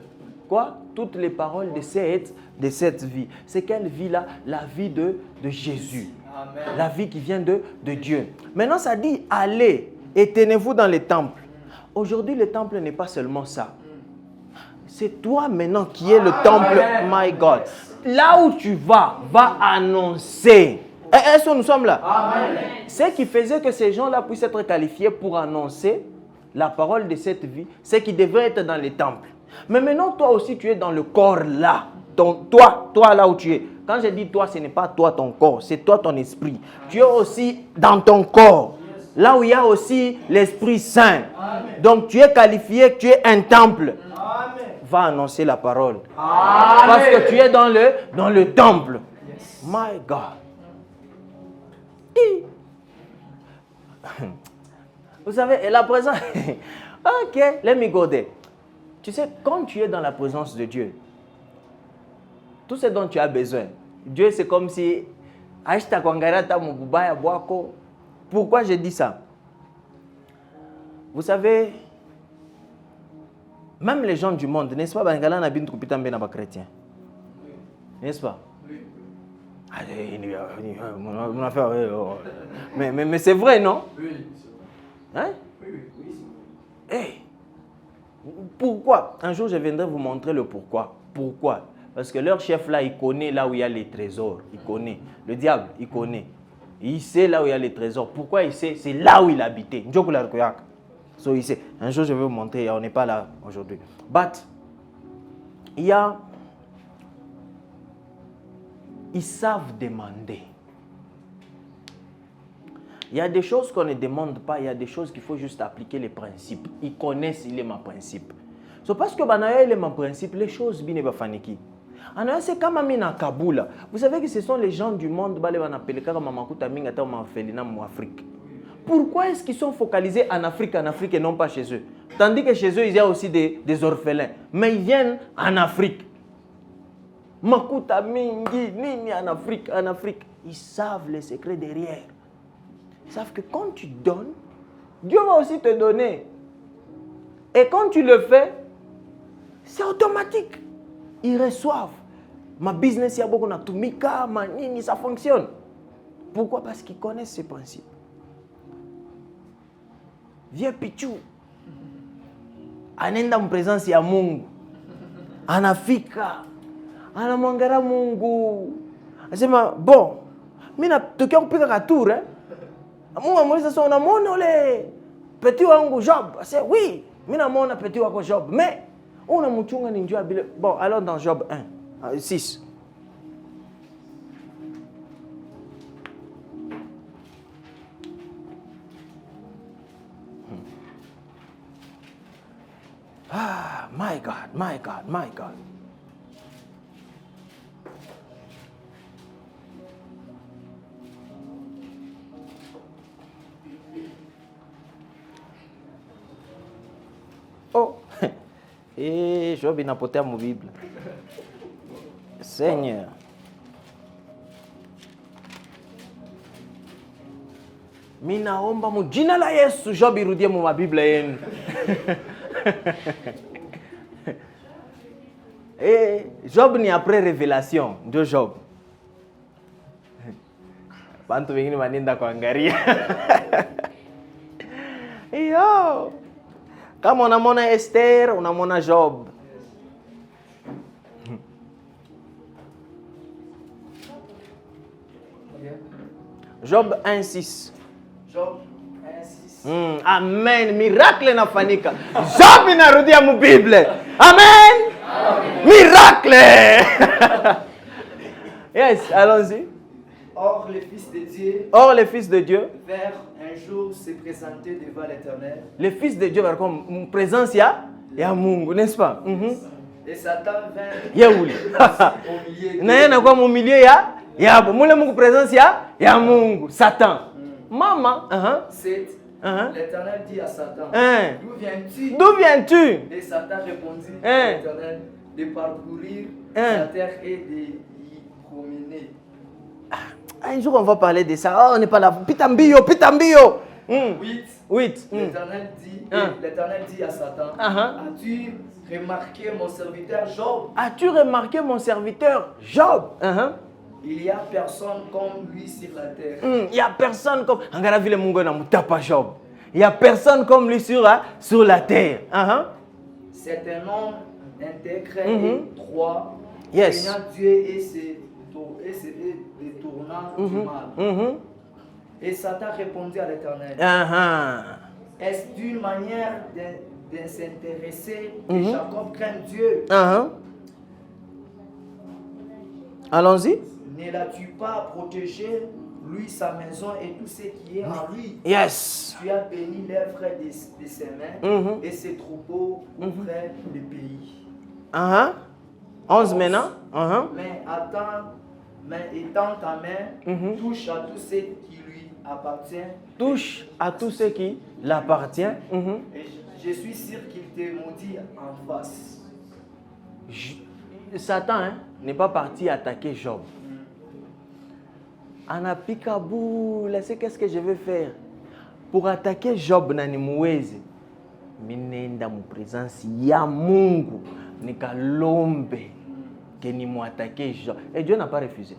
quoi? Toutes les paroles de cette vie. C'est quelle vie-là? La vie de Jésus. Amen. La vie qui vient de Dieu. Maintenant, ça dit, allez et tenez-vous dans les temples. Aujourd'hui, le temple n'est pas seulement ça. C'est toi maintenant qui es le temple, my God. Là où tu vas annoncer. Est-ce que nous sommes là? Amen. Ce qui faisait que ces gens-là puissent être qualifiés pour annoncer la parole de cette vie, c'est qu'ils devaient être dans les temples. Mais maintenant, toi aussi, tu es dans le corps là. Toi là où tu es. Quand je dis toi, ce n'est pas toi ton corps, c'est toi ton esprit. Tu es aussi dans ton corps. Là où il y a aussi l'Esprit Saint. Amen. Donc tu es qualifié, tu es un temple. Amen. Va annoncer la parole. Amen. Parce que tu es dans le temple. Yes. My God. Vous savez, la présence... Ok, let me go there. Tu sais, quand tu es dans la présence de Dieu, tout ce dont tu as besoin, Dieu, c'est comme si... Pourquoi je dis ça? Vous savez, même les gens du monde, n'est-ce pas? N'est-ce pas? Mais c'est vrai, non? Hein? Hey. Pourquoi? Un jour, je viendrai vous montrer le pourquoi. Pourquoi? Parce que leur chef là, il connaît là où il y a les trésors. Il connaît. Le diable, il connaît. Il sait là où il y a les trésors. Pourquoi il sait? C'est là où il habitait. So, il sait. Un jour, je vais vous montrer. On n'est pas là aujourd'hui. But, il y a... Ils savent demander. Il y a des choses qu'on ne demande pas, il y a des choses qu'il faut juste appliquer les principes. Ils connaissent les principes. C'est parce que il est mon principe, les choses bien ne faniki. C'est comme à Kaboul. Vous savez que ce sont les gens du monde qui en Afrique. Pourquoi est-ce qu'ils sont focalisés en Afrique et non pas chez eux? Tandis que chez eux, il y a aussi des orphelins. Mais ils viennent en Afrique. Makuta mingi, nini en Afrique. Ils savent les secrets derrière. Ils savent que quand tu donnes, Dieu va aussi te donner. Et quand tu le fais, c'est automatique. Ils reçoivent. Ma business, il y a beaucoup de tumika, manini, ça fonctionne. Pourquoi? Parce qu'ils connaissent ces principes. Vieux Pichou. Anenda présence ya Mungu. Anafika. Anamwangara Mungu. Anasema, bon, mina tukia kupika katour, hein. Mungu amuuliza sasa unamwona ule petit wangu Job? Ase oui, mina muona petit wako Job. Mais unamchunga ni njoo bila. Bon, alors dans Job 1, 6. Ah, my God. Oh, Job inapotea mu Biblia. Seigneur. Minaomba mu jina la Yesu Job irudie mu Biblia yenu. Job ni après révélation de Job. Bantu wengine wanenda kuangalia. Yo. Kama unamwona Esther, unamwona Job. Job 1:6. Job 1:6. Amen. Miracle inafanyika. Job inarudia mu Biblia. Amen. Miracle. Yes, allons-y. Or, les fils de Dieu vers un jour se présenter devant l'Éternel. Les fils de Dieu vers comme présence ya Mungu, n'est-ce pas? Et Satan vint au milieu. Na kwa mu milieu ya mule Mungu présence ya Mungu, Satan. Mama, 7. L'Éternel dit à Satan, D'où viens-tu? Et Satan répondit à l'Éternel, de parcourir la terre et de y promener. Un jour on va parler de ça. Oh, on n'est pas là. Pitambio. 8. L'Éternel dit à Satan, as-tu remarqué mon serviteur Job? Il y a personne comme lui sur la terre. Il y a personne comme Job. Il y a personne comme lui sur la terre. C'est un homme intègre et droit, yes. craignant Dieu et se détournant du mal. Et Satan répondit à l'Éternel, est-ce d'une manière de s'intéresser que Jacob craint Dieu? Allons-y. Ne l'as-tu pas protégé, lui, sa maison et tout ce qui est en lui? Yes. Tu as béni l'œuvre de ses mains et ses troupeaux couvraient le pays. 11 maintenant. Mais étends ta main, touche à tout ce qui lui appartient. Touche à tout ce qui l'appartient. Et je suis sûr qu'il te maudit en face. Satan n'est pas parti attaquer Job. Anapikabou, là c'est qu'est-ce que je vais faire pour attaquer Job nani muwezi. Minenda mu présence ya Mungu nikalombe que ni mu attaquer Job. Et Dieu n'a pas refusé.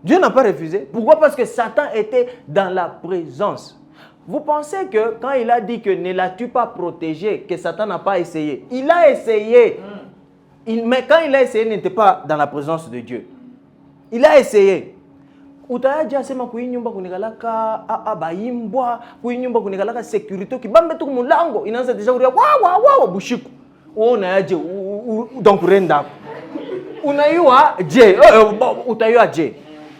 Dieu n'a pas refusé. Pourquoi? Parce que Satan était dans la présence. Vous pensez que quand il a dit que ne l'as-tu pas protégé, que Satan n'a pas essayé? Il a essayé. Mais quand il a essayé, il n'était pas dans la présence de Dieu. Il a essayé. Utaja sema kuinyumba kunikalaka abaimbwa kuinyumba kunikalaka security kibambe tu mulango inaanza deja kuria wa bushiku uona aje donc renda unaiwa je utaiwa je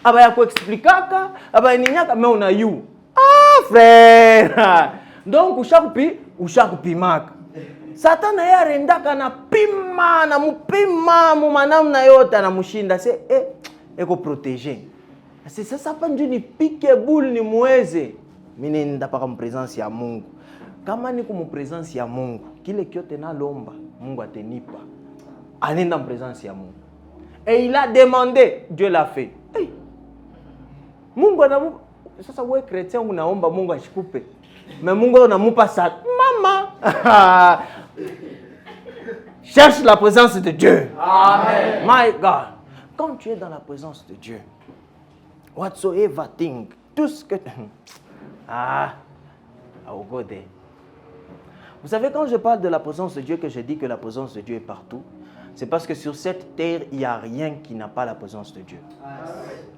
abaya kuexplikaka, abaya ninyaka mais on a you. Ah frère. Donc ushakupimaka. Satan na ya rendaka na pima na mupima mumanamu na yote na mushinda se eko protéger. C'est ça pas ni pique boule ni muweze. Mimi nenda paka mpresence ya Mungu. Kama niko mpresence ya Mungu, kile kyote na lomba, Mungu atenipa. Anenda mpresence ya Mungu. Et il a demandé, Dieu l'a fait. Hey. Mungu anamu sasa wewe chrétien unaomba Mungu ashikupe. Mais Mungu anamupa sa mama. Cherche la présence de Dieu. Amen. My God. Quand tu es dans la présence de Dieu, whatsoever thing, tout ce que I will go there. Vous savez, quand je parle de la présence de Dieu, que je dis que la présence de Dieu est partout, c'est parce que sur cette terre, il n'y a rien qui n'a pas la présence de Dieu. Amen.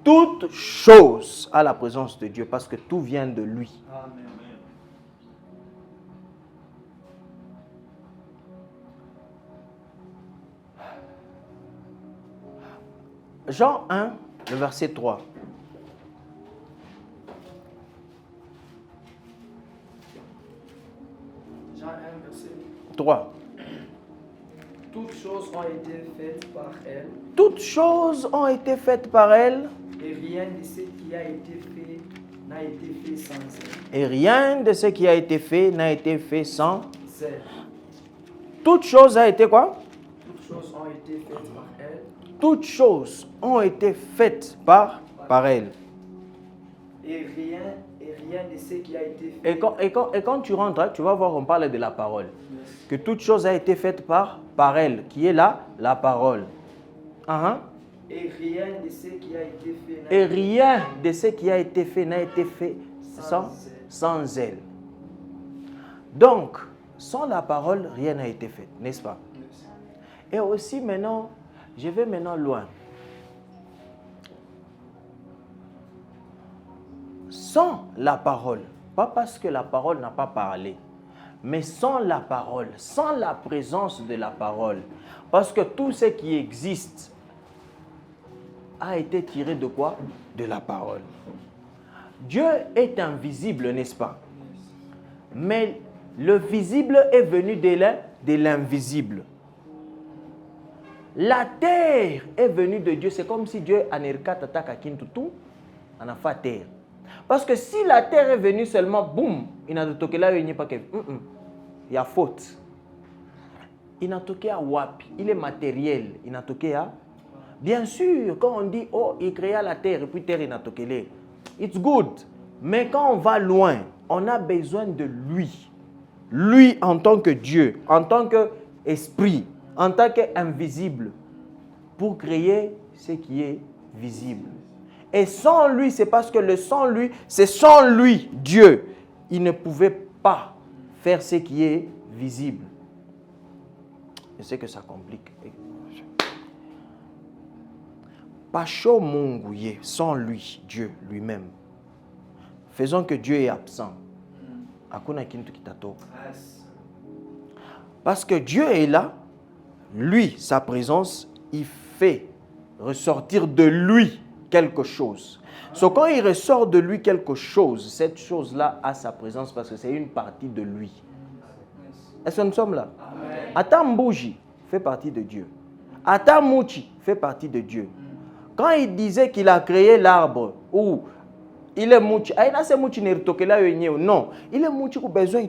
Toute chose a la présence de Dieu parce que tout vient de lui. Amen. Jean 1, le verset 3. Jean 1, verset 3. Toutes choses ont été faites par elle. Toutes choses ont été faites par elle. Et rien de ce qui a été fait n'a été fait sans elle. Et rien de ce qui a été fait n'a été fait sans elle. Toutes choses a été quoi? Toutes choses ont été faites par elle. Toutes choses ont été faites par elle. Et rien de ce qui a été fait. Et quand tu rentres, tu vas voir, on parle de la parole. Yes. Que toute chose a été faite par elle, qui est là, la parole. Et rien de ce qui a été fait. Et rien de ce qui a été fait n'a été fait sans elle. Donc, sans la parole, rien n'a été fait, n'est-ce pas? Yes. Et aussi maintenant, je vais maintenant loin. Sans la parole, pas parce que la parole n'a pas parlé, mais sans la parole, sans la présence de la parole, parce que tout ce qui existe a été tiré de quoi? De la parole. Dieu est invisible, n'est-ce pas? Mais le visible est venu de l'invisible. La terre est venue de Dieu. C'est comme si Dieu a fait terre. Parce que si la terre est venue seulement, boum, il n'a toqué là, il n'y a pas que. Il y a faute. Il n'a toqué à wapi. Il est matériel. Il n'a toqué à. Bien sûr, quand on dit, oh, il créa la terre et puis terre, il n'a toqué là. It's good. Mais quand on va loin, on a besoin de lui. Lui en tant que Dieu, en tant qu'esprit, en tant qu'invisible, pour créer ce qui est visible. Et sans lui, c'est parce que le sans lui, c'est sans lui, Dieu. Il ne pouvait pas faire ce qui est visible. Je sais que ça complique. Pacho Mongouye, sans lui, Dieu lui-même. Faisons que Dieu est absent. Parce que Dieu est là, lui, sa présence, il fait ressortir de lui quelque chose. So, quand il ressort de lui quelque chose, cette chose-là a sa présence parce que c'est une partie de lui. Est-ce que nous sommes là? Atambouji fait partie de Dieu. Atamuchi fait partie de Dieu. Quand il disait qu'il a créé l'arbre, ou il est mouchi, non, il est mouchi pour besoin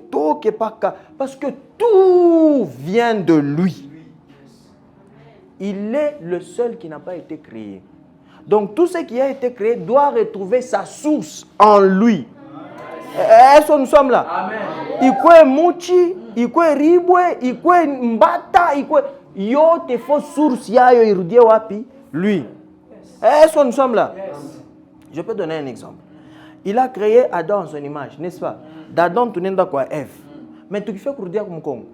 parce que tout vient de lui. Il est le seul qui n'a pas été créé. Donc tout ce qui a été créé doit retrouver sa source en lui. Est-ce que nous sommes là? Amen. Ikwe muchi, ikwe ribwe, ikwe mbata, ikwe yote fo source yayo irudie wapi? Lui. Est-ce que nous sommes là? Yes. Je peux donner un exemple. Il a créé Adam en son image, n'est-ce pas? D'Adam tunenda kwa Eve. Mais tu fais kurudia kumkongo.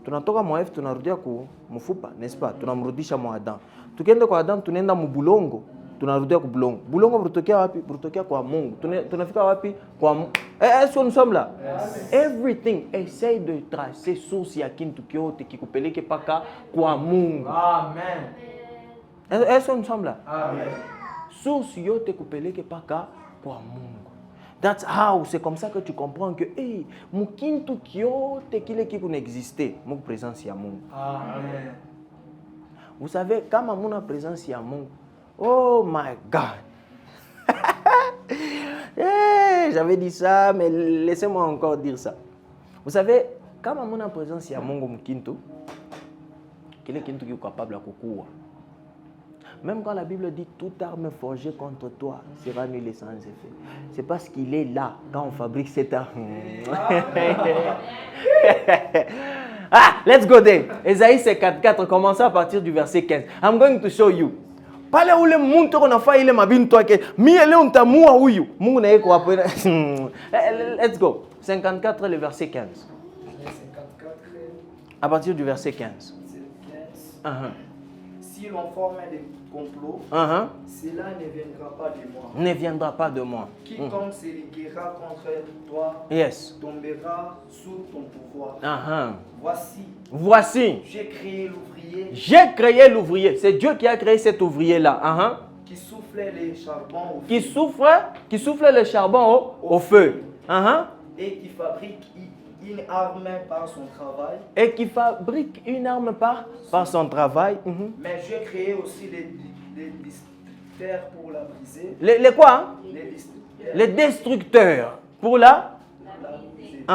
Tunatoka mwa Eve tunarudia ku mfupa, n'est-ce pas? Tunamrudisha mwa Adam. Tukienda kwa Adam tunenda mubulongo. Tunarudia ku bulongo. Bulongo burutokea wapi? Burutokea kwa Mungu. Tunafika wapi? Kwa Mungu. Est-ce que nous sommes là? Yes. Everything essaye de tracer source ya kintu kyote kikupeleke paka kwa Mungu. Amen. Est-ce que nous sommes là? Amen. source yote kupeleke paka kwa Mungu. That's how, c'est comme ça que tu comprends que hey, mukintu kyote kile qui n'existe, mon présence ya Mungu. Amen. Vous savez, quand mon présence ya Mungu, oh my God. Hey, j'avais dit ça, mais laissez-moi encore dire ça. Vous savez, quand mon présence ya Mungu mukintu, quel est kintu qui est capable de courir. Même quand la Bible dit toute arme forgée contre toi sera nulle et sans effet. C'est parce qu'il est là quand on fabrique cette arme. Ah, let's go there. Ésaïe 54, commençons à partir du verset 15. I'm going to show you. Pale ule muntu kona fa ile mabintu yake. Mi ele untamua huyu. Mungu na yeko hapo. Let's go. 54 le verset 15. 54. À partir du verset 15. Si l'on forme des complots, cela ne viendra pas de moi. Ne viendra pas de moi. Quiconque se liguera contre toi tombera sous ton pouvoir. Voici. J'ai créé l'ouvrier. J'ai créé l'ouvrier. C'est Dieu qui a créé cet ouvrier-là. Qui soufflait le charbon au feu. Qui souffle le charbon au feu. Et qui fabrique une arme par son travail. Et qui fabrique une arme par son travail. Mais j'ai créé aussi les destructeurs pour la briser. Les quoi? Les destructeurs. Pour la briser.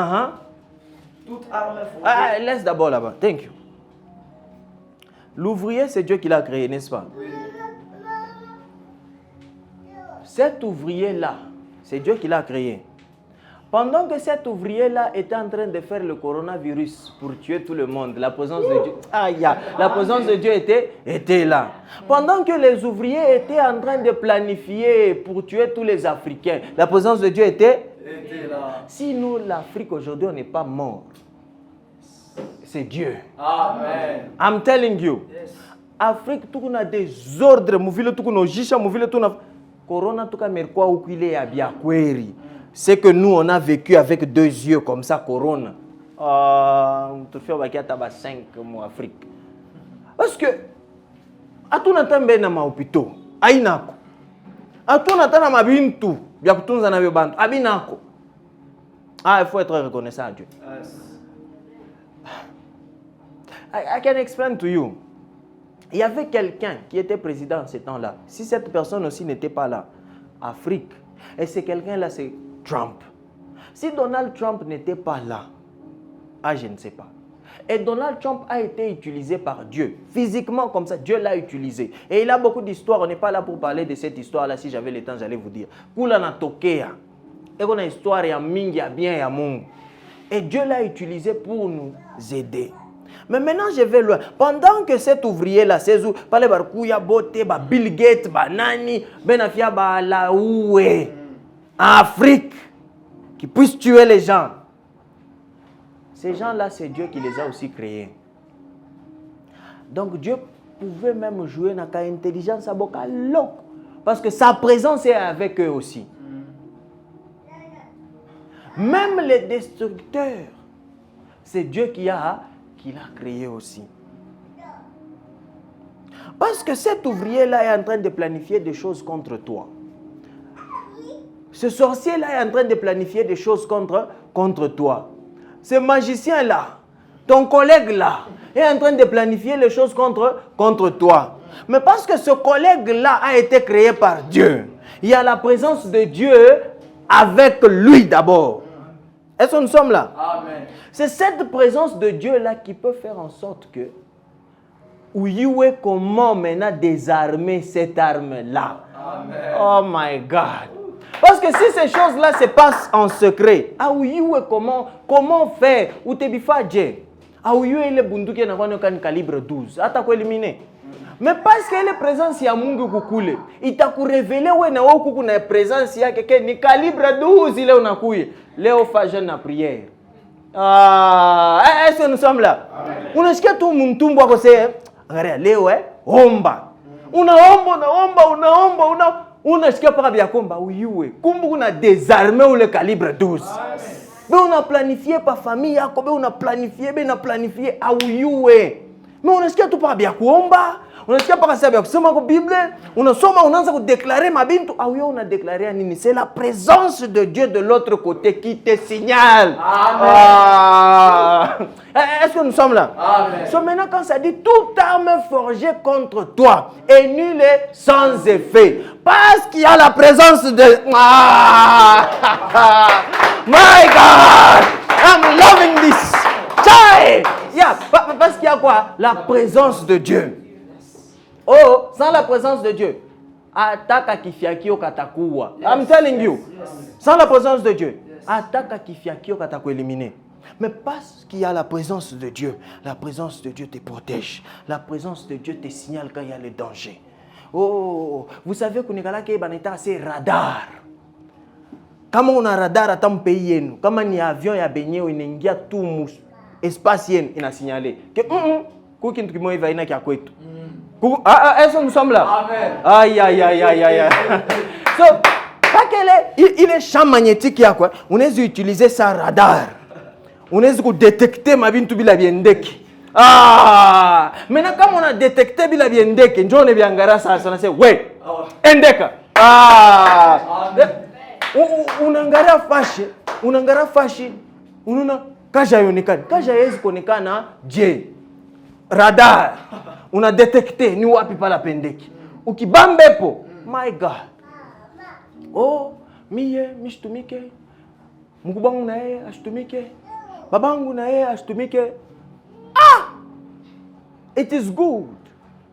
Toute arme forgée. Laisse d'abord là-bas. Thank you. L'ouvrier, c'est Dieu qui l'a créé, n'est-ce pas? Oui. Cet ouvrier-là, c'est Dieu qui l'a créé. Pendant que cet ouvrier-là était en train de faire le coronavirus pour tuer tout le monde, la présence de Dieu, la présence de Dieu était là. Pendant que les ouvriers étaient en train de planifier pour tuer tous les Africains, la présence de Dieu était là. Si nous, l'Afrique, aujourd'hui, on n'est pas mort, c'est Dieu. Amen. I'm telling you. Yes. Afrique, tout a des ordres, mouvile tout nos jisha, mouvile tout na corona tout ka merkwa ukile ya biakweri. C'est que nous, on a vécu avec 2 yeux comme ça, corona. Tu fais 5 mois Afrique. Parce que, à tout n'entend bien dans ma hôpital, aïnako. À tout n'entend dans ma bintu, bien que tout nous en avons bantu, abinako. Il faut être reconnaissant à Dieu. I can explain to you. Il y avait quelqu'un qui était président en ce temps-là. Si cette personne aussi n'était pas là, Afrique, et ce quelqu'un-là, c'est Trump. Si Donald Trump n'était pas là, je ne sais pas. Et Donald Trump a été utilisé par Dieu. Physiquement comme ça, Dieu l'a utilisé. Et il a beaucoup d'histoires. On n'est pas là pour parler de cette histoire-là. Si j'avais le temps, j'allais vous dire. Kula na tokea. Et on a une histoire, il y a mingi, il y a bien, il y a mungu. Et Dieu l'a utilisé pour nous aider. Mais maintenant, je vais loin. Pendant que cet ouvrier-là, c'est où, par les barkouya, bote, Bill Gates, Nani, Benafia, Laoué, en Afrique, qui puissent tuer les gens. Ces gens-là, c'est Dieu qui les a aussi créés. Donc Dieu pouvait même jouer dans la intelligence à boca loc, parce que sa présence est avec eux aussi. Même les destructeurs, c'est Dieu qui l'a créé aussi. Parce que cet ouvrier-là est en train de planifier des choses contre toi. Ce sorcier-là est en train de planifier des choses contre toi. Ce magicien-là, ton collègue-là, est en train de planifier les choses contre toi. Mais parce que ce collègue-là a été créé par Dieu, il y a la présence de Dieu avec lui d'abord. Est-ce que nous sommes là? Amen. C'est cette présence de Dieu-là qui peut faire en sorte que Ouïoué comment maintenant désarmer cette arme-là. Amen. Oh my God. Parce que si ces choses-là se passent en secret, Ouïoué comment faire? Ou te bifadje? Ouïoué il est bunduki na kwa calibre 12. Ata ko éliminer. Mais parce qu'il est présence ya Mungu kukule, il t'a révélé ouais na woku na présence ya quelqu'un ni calibre 12 il est unakuye. Léo fa jeune na prière. Est-ce que nous sommes là? Unasikia tu mtumbo wako sema, angalia leo omba. Unaomba. Unasikia paka bia komba uyue. Kumbu kuna désarmer ou le calibre 12. Mais on a planifié par famille yako, on a planifié à uyue. Mais unasikia tu paka bia kuomba. unasikia mpaka sasa ya kusoma kwa Biblia, unasoma unaanza kudéclarer mabintu au wewe una déclarer nini? C'est la présence de Dieu de l'autre côté qui te signale. Amen. Est-ce que nous sommes là? Amen. So maintenant quand ça dit toute arme forgée contre toi est nulle et sans effet parce qu'il y a la présence de My God, I'm loving this. Yeah, parce qu'il y a quoi? La présence de Dieu. Oh, sans la présence de Dieu, ataka kifiakio katakuwa. I'm telling you. Sans la présence de Dieu, ataka kifiakio kataku éliminer. Mais parce qu'il y a la présence de Dieu te protège. La présence de Dieu te signale quand il y a le danger. Oh, vous savez qu'on est là qui est assez radar. Kama una radar ata mpei yenu, kama ni avion ya benye inaingia tu espace yenu inasignaler que ku kintu kimoja hivi ina kia kwetu. Est-ce que nous sommes là? Amen. Aïe. So, pas il est champ magnétique ya quoi, unaweza utiliser sa radar. Unaweza kudetecter mabintu bila biendeki. Maintenant kama una detecter bila biendeki, njoo ne biangara sasa na say, "Wait. Endeka." Unaangalia fashi, unaona kaja yonekana. Kaja haiwezi kuonekana je. Radar. Una detecte ni wapi pala pendeki. Ukibambepo, my God. Oh, mie mishtumike. Mkubangu na yeye ashtumike. Babangu na yeye ashtumike. It is good.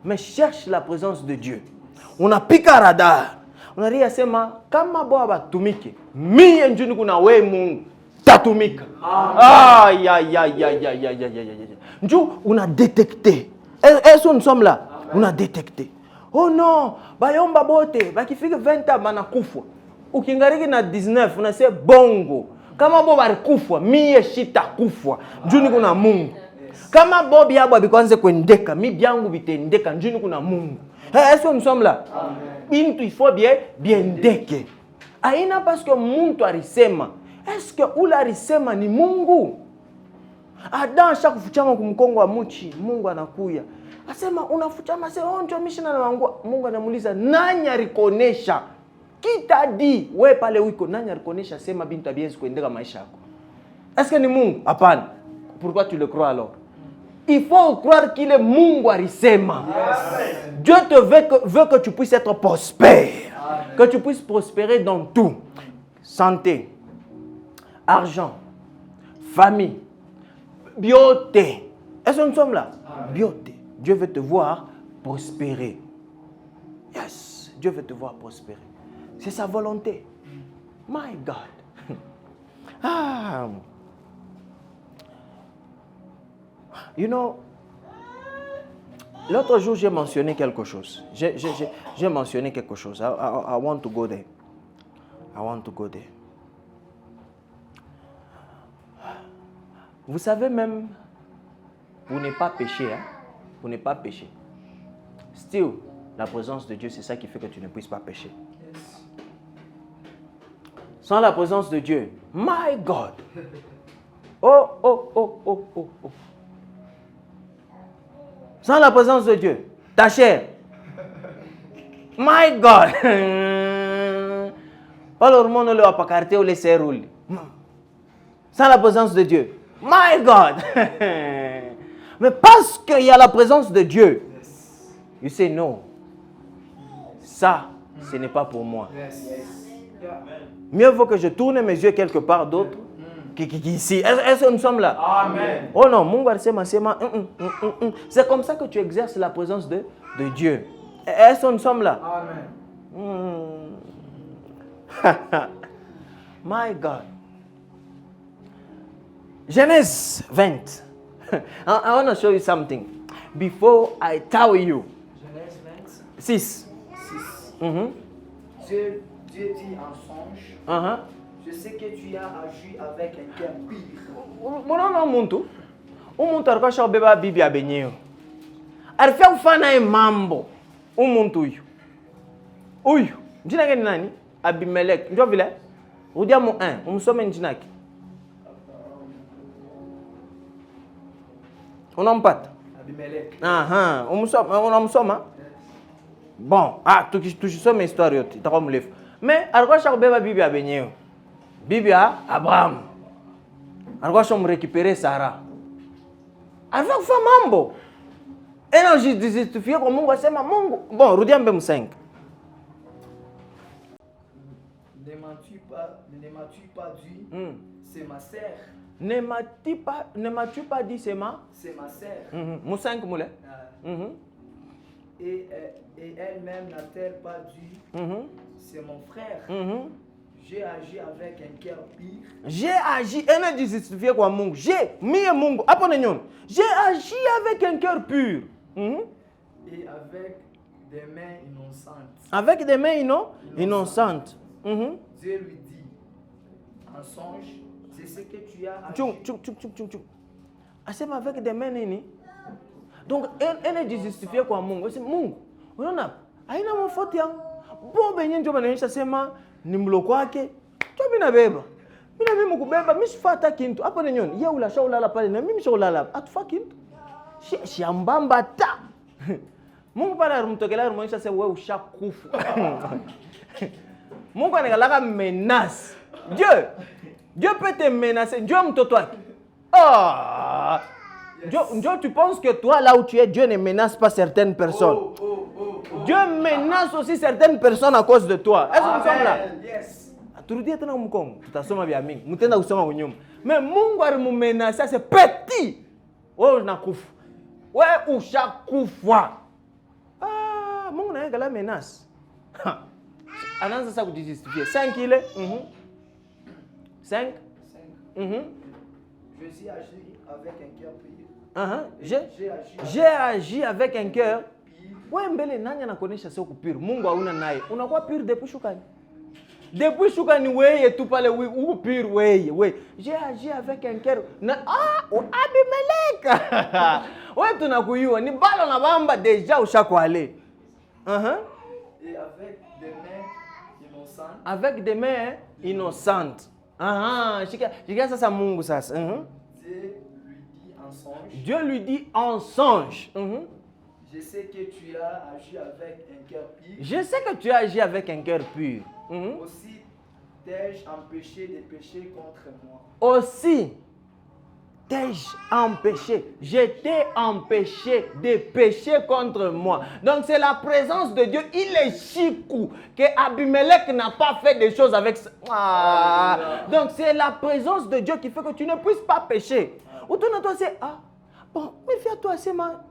Mais cherche la présence de Dieu. Unapika radar. Unaria sema kama baba tumike. Mie njuni kuna we Mungu tatumika. Njoo una détecter. Est-ce que nous sommes là? On a détecté. Oh non, bayomba bote, bakifika 20 ans banakufa. Ukingariki na 19 unasema bongo. Kama bo bari kufa, mie shita kufa. Njuni kuna Mungu. Kama bo byabo bikwanze kuendeka, mi byangu bitendeka, njuni kuna Mungu. Est-ce que nous sommes là? Bintu il faut bien ndeke. Aina parce que muntu alisema. Est-ce que ula alisema ni Mungu? Adam shaka kufuchama kumkongo wa muchi, Mungu anakuya. Asema unafuchama sema onjo mishina na wangu. Mungu anamuuliza nani alikonesha? Kita di wewe pale uko nani alikonesha sema bintu abienzi kuendeka maisha yako? Est-ce que ni Mungu? Hapana. Pourquoi tu le crois alors? Il faut croire qu'il est Mungu alisema. Yes. Dieu te veut que tu puisses être prospère. Amen. Que tu puisses prospérer dans tout. Santé, argent, famille, beauté. Est-ce que nous sommes là? Beauté. Dieu veut te voir prospérer. Yes. Dieu veut te voir prospérer. C'est sa volonté. My God. You know, l'autre jour, j'ai mentionné quelque chose. J'ai mentionné quelque chose. I want to go there. I want to go there. Vous savez même, pour ne pas pécher, pour ne pas pécher. Still, la présence de Dieu, c'est ça qui fait que tu ne puisses pas pécher. Yes. Sans la présence de Dieu, my God. Oh. Sans la présence de Dieu, ta chair. My God. Pas l'hormone le apacarte ou les serroules. Sans la présence de Dieu. My God. Mais parce qu'il y a la présence de Dieu, you say no. Ça, ce n'est pas pour moi. Mieux vaut que je tourne mes yeux quelque part d'autre. Ici. Est-ce que nous sommes là? Amen. Oh non, c'est comme ça que tu exerces la présence de Dieu. Est-ce que nous sommes là? Amen. My God. Genèse 20. I want to show you something. Before I tell you. Genèse 20. 6. Dieu dit en songe. Je sais que tu as agi avec un cœur pire. Mbona muntu alikuwa beba bibi ya benyewe. Alifia kufanya mambo. Umuntu huyu. Jina yake ni nani? Abimelech. Ndio vile? Rudia mu 1, umsome jina yake. Unampata? Abimelech. On hein? Bon, tu sommes histoire, tu as comme l'effet. Mais, à quoi chaque bébé Bibi a baigné? Bibi a Abraham. À quoi on récupérer Sarah? Avec femme mambo. Et non, je justifie comme Mungu, c'est ma Mungu. Bon, Rudian Bem 5. Ne m'as-tu pas dit, c'est ma sœur? Ne m'as-tu pas dit c'est ma? C'est ma sœur. Mon 5 moulin. Et elle-même n'a-t-elle pas dit, c'est mon frère? J'ai agi avec un cœur pire. J'ai agi, elle a justifié quoi Mungu. J'ai agi avec un cœur pur. Et avec des mains innocentes. Avec des mains innocentes. Dieu lui dit, en songe, c'est ce que tu as agi. C'est avec des mains nini. Donc, elle a justifié quoi Mungu. C'est Mungu. On a mon faute. Bon, ben, il y a sema nimlo kwake. Tu bina beba. Mina mimi kubeba, mimi sifata kintu. Hapo ni nyoni. Yeye ula shaulala pale na mimi shaulala. Atufa kintu. Shambamba ta. Mungu pale alimtokelea alimwonyesha sasa wewe ushakufa. Mungu anagalaka menace. Dieu peut te menacer. Dieu mtoto wake. Dieu, tu penses que toi là où tu es, Dieu ne menace pas certaines personnes. Dieu menace aussi certaines personnes à cause de toi. Est-ce que nous sommes là? Yes. Turudia tena mkongo. Tutasoma vya mingi. Mtenda kusoma unyuma. Mais Mungu alimumenace c'est petit. Wewe unakufa. Wewe ushakufa. Mungu naye gala menace. Anaanza sasa kujijustifier. 5 ile. 5. Je suis agi avec un cœur pur. J'ai agi avec un cœur. Wewe mbele nani anakuonesha sio kupir? Mungu hauna naye. Unakuwa pir depuis shukani. Depuis shukani wewe tu pale uko pir wewe. J'ai agi avec un cœur. Abimelech. Wewe tunakuyua ni balo na bamba deja ushakwale. Et avec des mains innocentes. Avec des mains innocentes. Shika sasa Mungu sasa. Dieu lui dit en songe. Je sais que tu as agi avec un cœur pur. Je sais que tu as agi avec un cœur pur. Aussi t'ai-je empêché de pécher contre moi. Aussi t'ai-je empêché. Je t'ai empêché de pécher contre moi. Donc c'est la présence de Dieu. Il est chikou que Abimelech n'a pas fait des choses avec ça. Donc c'est la présence de Dieu qui fait que tu ne puisses pas pécher. Ou tu n'as c'est bon, mais fais-toi c'est ma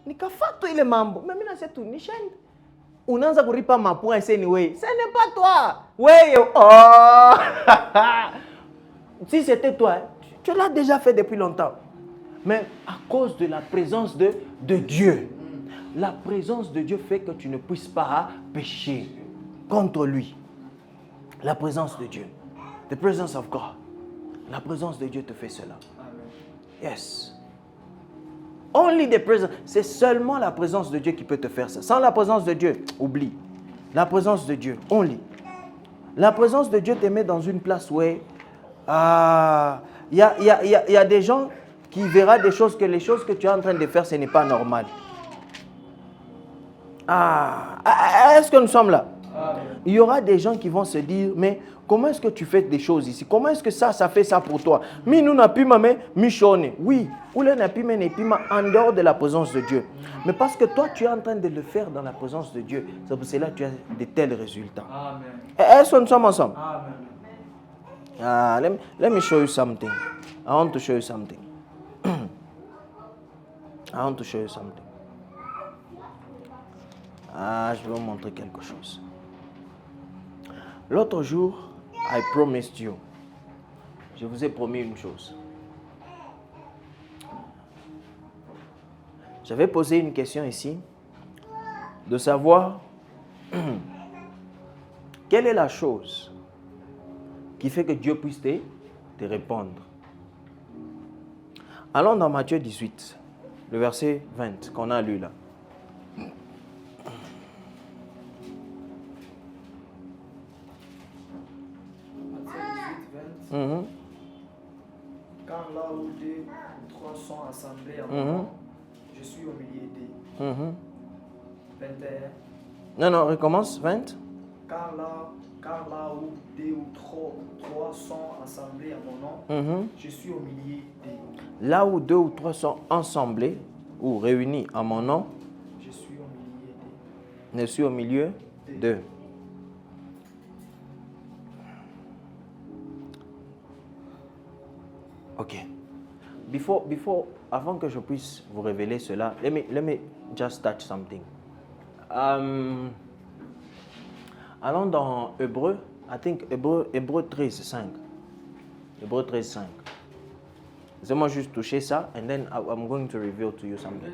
nikafato ile mambo. Mais mina c'est tout ni chaîne. Unaanza kuripa mapoint c'est anyway. Ce n'est pas toi. Si c'était toi, tu l'as déjà fait depuis longtemps. Mais à cause de la présence de Dieu, la présence de Dieu fait que tu ne puisses pas pécher contre lui. La présence de Dieu. The presence of God. La présence de Dieu te fait cela. Yes. Only the presence. C'est seulement la présence de Dieu qui peut te faire ça. Sans la présence de Dieu, oublie. La présence de Dieu, only. La présence de Dieu te met dans une place où il y a des gens qui verront des choses que les choses que tu es en train de faire, ce n'est pas normal. Est-ce que nous sommes là? Il y aura des gens qui vont se dire, mais comment est-ce que tu fais des choses ici? Comment est-ce que ça fait ça pour toi? Mais nous n'avons pas michonné. Oui, ou là n'a pas en dehors de la présence de Dieu. Mais parce que toi, tu es en train de le faire dans la présence de Dieu. C'est pour cela que tu as de tels résultats. Est-ce que nous sommes ensemble? Let me show you something. I want to show you something. I want to show you something. Je vais vous montrer quelque chose. L'autre jour, I promised you. Je vous ai promis une chose. J'avais posé une question ici, de savoir quelle est la chose qui fait que Dieu puisse te répondre. Allons dans Matthieu 18, le verset 20 qu'on a lu là. Quand là où 2 ou 3 sont assemblés en mon nom, Je suis au milieu des. 21. Non, recommence, 20. Car là où deux ou trois sont assemblés à mon nom, je suis au milieu des. Là où 2 ou 3 sont assemblés ou réunis à mon nom, je suis au milieu des. Je suis au milieu d'eux. Ok. Avant que je puisse vous révéler cela, let me just touch something. Allons dans Hébreu, I think Hébreu 13, 5. Hébreu 13, 5. Laissez-moi juste toucher ça, and then I'm going to reveal to you something.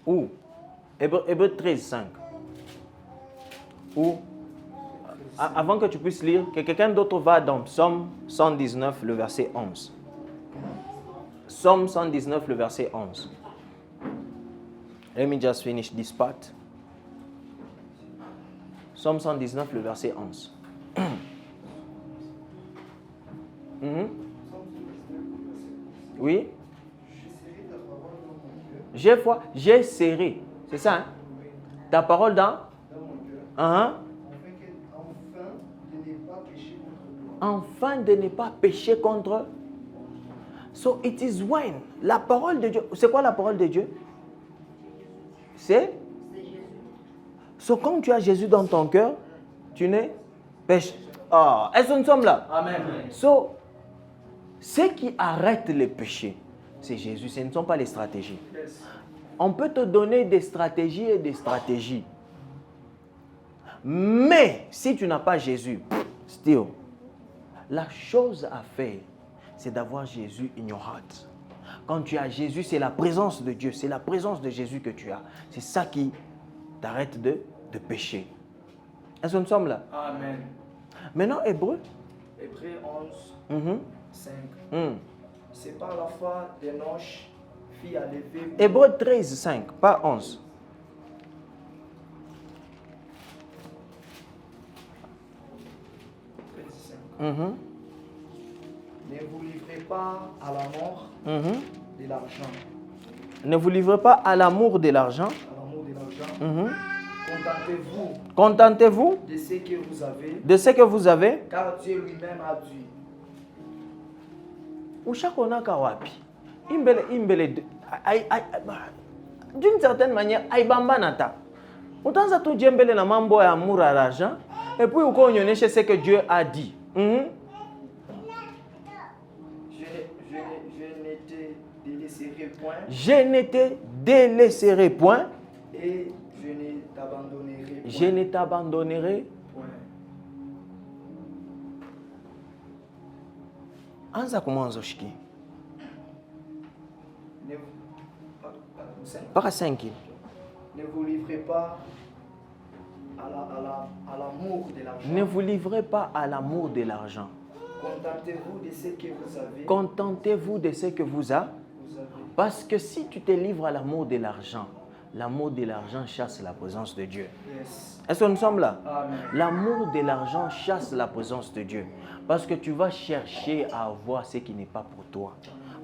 Où? Hébreu 13, 5. Où? Avant que tu puisses lire, que quelqu'un d'autre va dans Psaume 119, le verset 11. Psaume 119, le verset 11. Let me just finish this part. Psaume 119, le verset 11. Oui? J'ai serré. C'est ça, hein? Ta parole dans mon cœur. Afin de ne pas pécher contre. So it is when la parole de Dieu. C'est quoi la parole de Dieu? C'est Jésus. So quand tu as Jésus dans ton cœur, tu ne pêches. Ah, est-ce que nous sommes là? Amen. So ce qui arrête les péchés, c'est Jésus. Ce ne sont pas les stratégies. Yes. On peut te donner des stratégies et des stratégies. Mais si tu n'as pas Jésus, still, la chose à faire, c'est d'avoir Jésus in your heart. Quand tu as Jésus, c'est la présence de Dieu, c'est la présence de Jésus que tu as. C'est ça qui t'arrête de pécher. Est-ce que nous sommes là? Amen. Maintenant, Hébreu. Hébreu 11, 5. C'est par la foi d'Enoch, fille à lever. Hébreu 13, 5, pas 11. Ne vous livrez pas à la mort de l'argent. Ne vous livrez pas à l'amour de l'argent. Contentez-vous de ce que vous avez. De ce que vous avez. Car Dieu lui-même a dit. Ushakona kawapi. Imbele. D'une certaine manière, aibamba nata. Autant ça tout djembele na mambo ya amour à l'argent. Et puis, on connaît ce que Dieu a dit. Je ne te délaisserai point. Je ne te délaisserai point. Et je ne t'abandonnerai point. Je ne t'abandonnerai point. Anza kumanzo shiki. Pas 5. Ne vous livrez pas à l'amour de l'argent. Ne vous livrez pas à l'amour de l'argent. Contentez-vous de ce que vous avez. Contentez-vous de ce que vous avez. Parce que si tu te livres à l'amour de l'argent chasse la présence de Dieu. Yes. Est-ce que nous sommes là? Amen. L'amour de l'argent chasse la présence de Dieu. Parce que tu vas chercher à avoir ce qui n'est pas pour toi.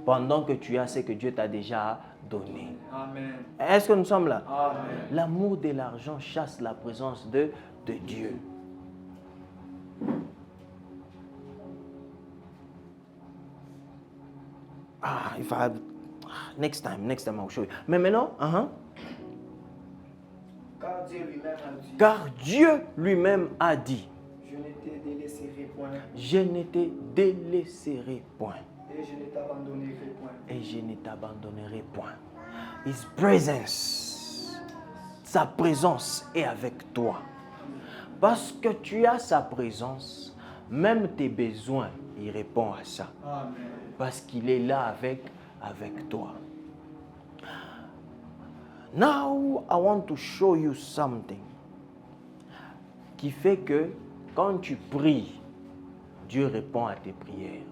Pendant que tu as ce que Dieu t'a déjà donné. Amen. Est-ce que nous sommes là? Amen. L'amour de l'argent chasse la présence de Dieu. If I have... Next time I'll show you. Mais maintenant, Car Dieu lui-même a dit. Je ne te délaisserai point. Je ne te délaisserai point. Et je ne t'abandonnerai point. Et je ne t'abandonnerai point. His presence, sa présence est avec toi. Parce que tu as sa présence, même tes besoins, il répond à ça. Amen. Parce qu'il est là avec toi. Now, I want to show you something qui fait que quand tu pries, Dieu répond à tes prières.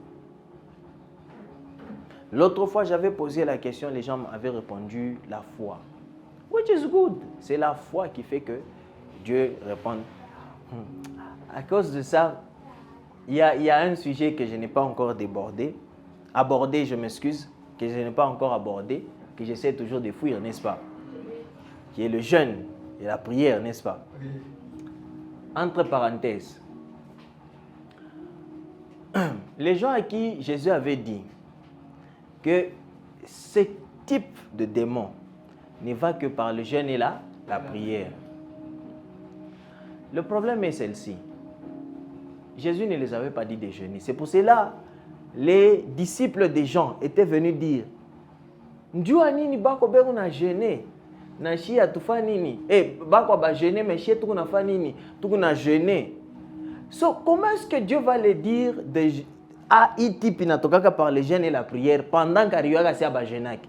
L'autre fois, j'avais posé la question, les gens m'avaient répondu la foi. Which is good. C'est la foi qui fait que Dieu répond. À cause de ça, il y a un sujet que je n'ai pas encore abordé, je m'excuse, que je n'ai pas encore abordé. que j'essaie toujours de fuir, n'est-ce pas? Qui est le jeûne et la prière, n'est-ce pas? Entre parenthèses, les gens à qui Jésus avait dit que ce type de démon ne va que par le jeûne et la prière. Le problème est celle-ci. Jésus ne les avait pas dit de jeûner. C'est pour cela les disciples des gens étaient venus dire Njua nini bako beko na jeûner na shia tufa nini bako ba jeûner mais shia tuko na fa nini tuko na jeûner. So comment est-ce que Dieu va les dire de a itipi na tokaka par le jeûne et la prière pendant qu'ariyoka sia ba jeûner?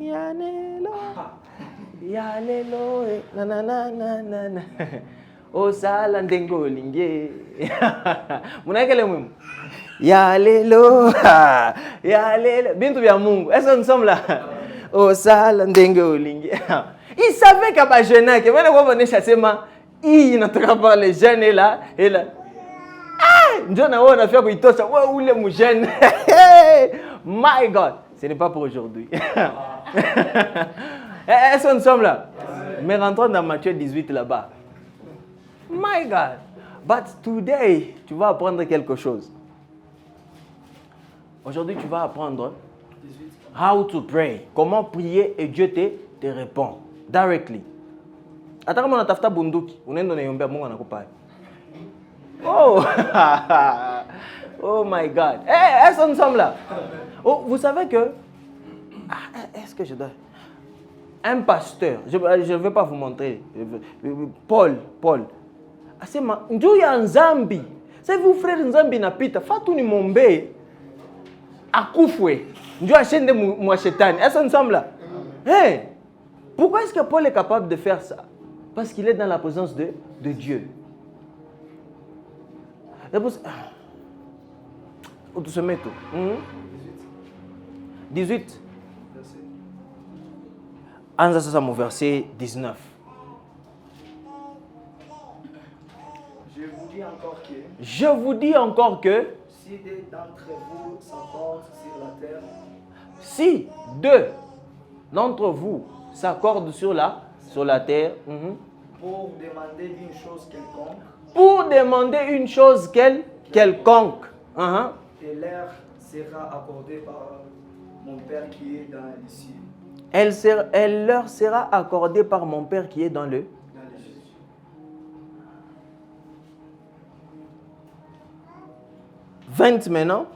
Yanelo Yalelo na na na na na na Osala ndengo linge. Munakele mwimu. Yalelo. Yalelo. Bintu bya Mungu. Est-ce que nous sommes là? Osala ndengo linge. Il savait qu'à ba jeûner que voilà quoi venir chasser ma il n'entend pas les jeunes et là ah, Dieu n'a pas fait que ça ouais où les mu jeune. My God, ce n'est pas pour aujourd'hui. Est-ce que nous sommes là? Mais rentrons dans Matthieu 18 là-bas. My God. But today, tu vas apprendre quelque chose. Aujourd'hui, tu vas apprendre how to pray. Comment prier et Dieu te répond. Directly. Attends, on a tafta bunduki. On est dans les yombe mungu anakupa. Oh. Oh my God. Est-ce que nous sommes là? Oh, vous savez que... est-ce que je dois... Un pasteur, je ne vais pas vous montrer. Paul. Asema, njoo ya Nzambi. C'est vous frère Nzambi na pita. Fatu ni mombe. Akufwe. Njoo achende mwa shetani. Est-ce que nous sommes là? Hey, pourquoi est-ce que Paul est capable de faire ça? Parce qu'il est dans la présence de Dieu. Où tu se mets tout? 18. Anza sasa mon verset 19. Je vous dis encore que si deux d'entre vous s'accordent sur la terre, si deux d'entre vous s'accordent sur la terre, pour demander une chose quelconque, et leur sera accordée par mon Père qui est dans les cieux. Elle leur sera accordée par mon Père qui est dans le... 20 maintenant.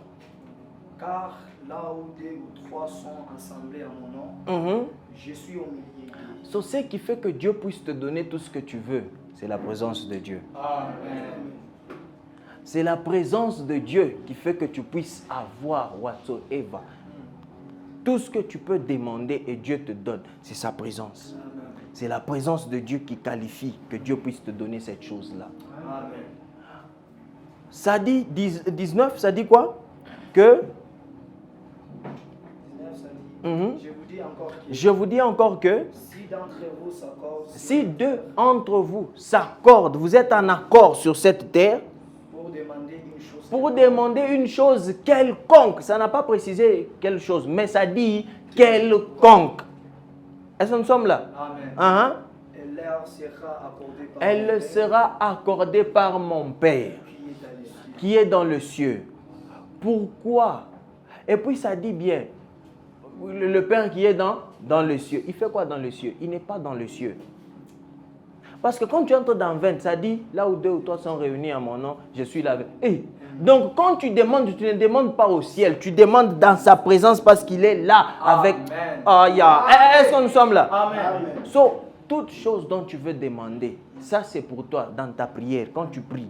Car là où 2 ou 3 sont assemblés en mon nom, je suis au milieu. So, ce qui fait que Dieu puisse te donner tout ce que tu veux, c'est la présence de Dieu. Amen. C'est la présence de Dieu qui fait que tu puisses avoir whatsoever. Tout ce que tu peux demander et Dieu te donne, c'est sa présence. C'est la présence de Dieu qui qualifie que Dieu puisse te donner cette chose-là. Amen. Ça dit 19, ça dit quoi? Que 19, ça dit, je vous dis encore que si deux d'entre vous s'accordent, vous êtes en accord sur cette terre, pour demander une chose quelconque, ça n'a pas précisé quelle chose, mais ça dit quelconque. Est-ce que nous sommes là? Amen. Elle leur sera accordée par mon Père qui est dans le cieux. Pourquoi? Et puis ça dit bien, le Père qui est dans le cieux. Il fait quoi dans le cieux? Il n'est pas dans le cieux. Parce que quand tu entres dans 20, ça dit, là où 2 ou 3 sont réunis en mon nom, je suis là. Hey. Donc quand tu demandes, tu ne demandes pas au ciel, tu demandes dans sa présence parce qu'il est là avec... Est-ce que nous sommes là? Amen. So, toute chose dont tu veux demander, ça c'est pour toi dans ta prière. Quand tu pries,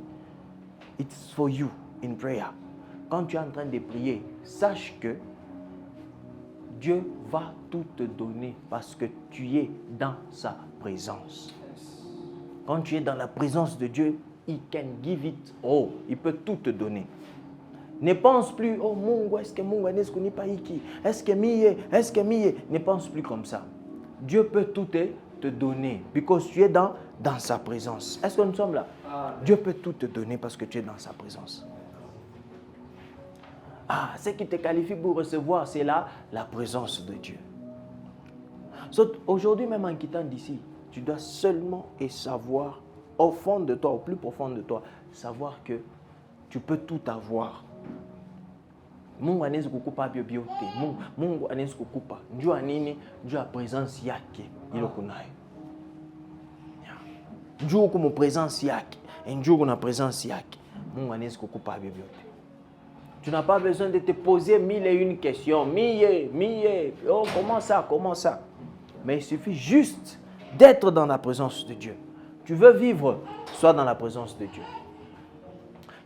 it's for you in prayer. Quand tu es en train de prier, sache que Dieu va tout te donner parce que tu es dans sa présence. Quand tu es dans la présence de Dieu, He can give it all. Il peut tout te donner. Ne pense plus, oh Mungu, est-ce que Mungu n'est-ce qu'on n'est pas ici? Est-ce que miye? Ne pense plus comme ça. Dieu peut tout te donner parce que tu es dans sa présence. Est-ce que nous sommes là? Dieu peut tout te donner parce que tu es dans sa présence. Ce qui te qualifie pour recevoir, c'est la présence de Dieu. Aujourd'hui, même en quittant d'ici, tu dois seulement et savoir, au fond de toi, au plus profond de toi, savoir que tu peux tout avoir. Mungu anaweza kukupa vyovyote. Mungu anaweza kukupa. Njua nini? Njua presence yake ilo kunayo. Njua kumu presence yake. Njua kuna presence yake. Mungu anaweza kukupa vyovyote. Tu n'as pas besoin de te poser mille et une questions. Oh, comment ça? Mais il suffit juste d'être dans la présence de Dieu. Tu veux vivre, sois dans la présence de Dieu.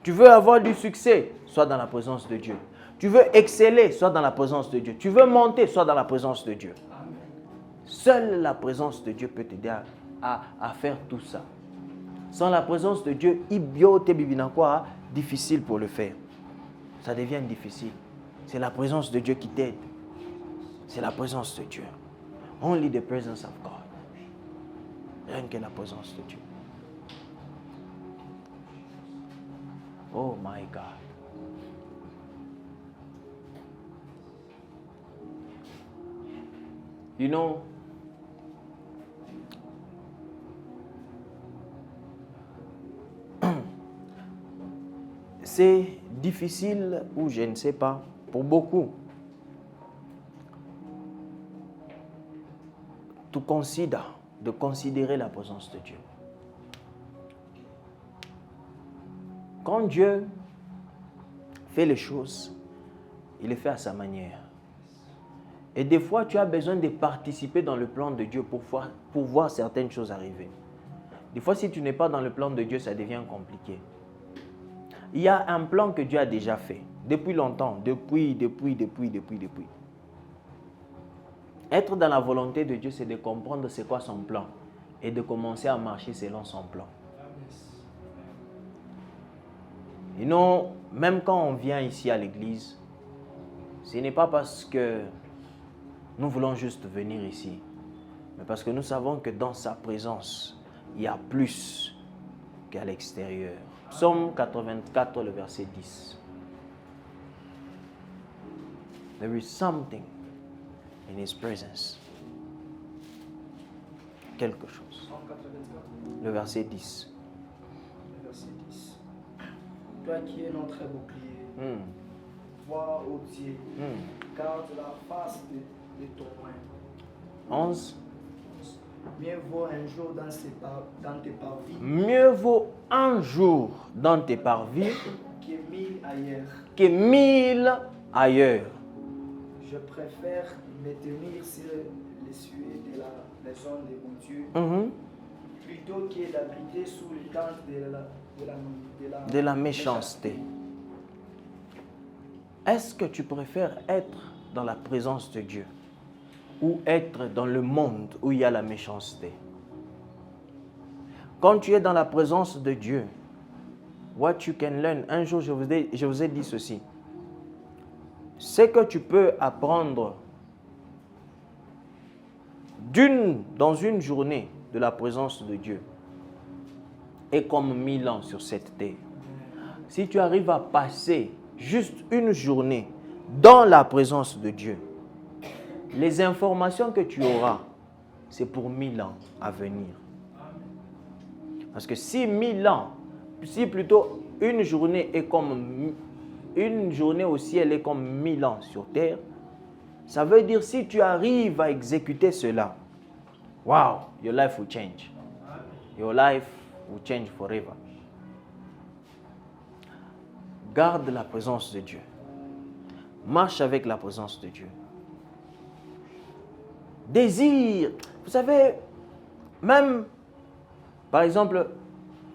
Tu veux avoir du succès, sois dans la présence de Dieu. Tu veux exceller, sois dans la présence de Dieu. Tu veux monter, sois dans la présence de Dieu. Amen. Seule la présence de Dieu peut t'aider à faire tout ça. Sans la présence de Dieu, difficile pour le faire. Ça devient difficile. C'est la présence de Dieu qui t'aide. C'est la présence de Dieu. Only the presence of God. Rien que la présence de Dieu. Oh my God. You know, c'est difficile, ou je ne sais pas, pour beaucoup, de considérer la présence de Dieu. Quand Dieu fait les choses, il les fait à sa manière. Et des fois, tu as besoin de participer dans le plan de Dieu pour voir certaines choses arriver. Des fois, si tu n'es pas dans le plan de Dieu, ça devient compliqué. Il y a un plan que Dieu a déjà fait, depuis longtemps, depuis. Être dans la volonté de Dieu, c'est de comprendre c'est quoi son plan et de commencer à marcher selon son plan. Et non, même quand on vient ici à l'église, ce n'est pas parce que nous voulons juste venir ici, mais parce que nous savons que dans sa présence, il y a plus qu'à l'extérieur. Psaume 84, le verset 10. There is something in his presence. Quelque chose. Le verset 10. Le verset 10. Toi qui es notre bouclier, vois ô Dieu, garde la face de ton main. 11. Mieux vaut un jour dans tes parvis. Mieux vaut un jour dans tes parvis que 1000 ailleurs. Que 1000 ailleurs. Je préfère me tenir sur les cieux de la maison de mon Dieu plutôt que d'habiter sous les tentes de la méchanceté. Est-ce que tu préfères être dans la présence de Dieu ou être dans le monde où il y a la méchanceté? Quand tu es dans la présence de Dieu, what you can learn, un jour je vous ai dit ceci, c'est que tu peux apprendre dans une journée de la présence de Dieu est comme 1000 ans sur cette terre. Si tu arrives à passer juste une journée dans la présence de Dieu, les informations que tu auras, c'est pour 1000 ans à venir. Parce que si 1000 ans, si plutôt une journée est comme une journée au ciel est comme 1000 ans sur terre, ça veut dire si tu arrives à exécuter cela, wow, your life will change. Your life will change forever. Garde la présence de Dieu. Marche avec la présence de Dieu. Désir. Vous savez, même, par exemple,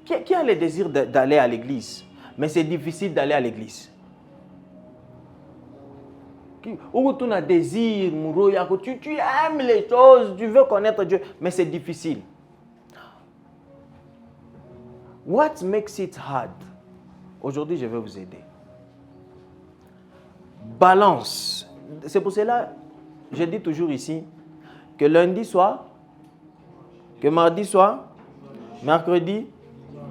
qui a le désir d'aller à l'église? Mais c'est difficile d'aller à l'église. Où tu as désir, tu aimes les choses, tu veux connaître Dieu, mais c'est difficile. What makes it hard? Aujourd'hui, je vais vous aider. Balance. C'est pour cela, je dis toujours ici, que lundi soit, que mardi soit, mercredi,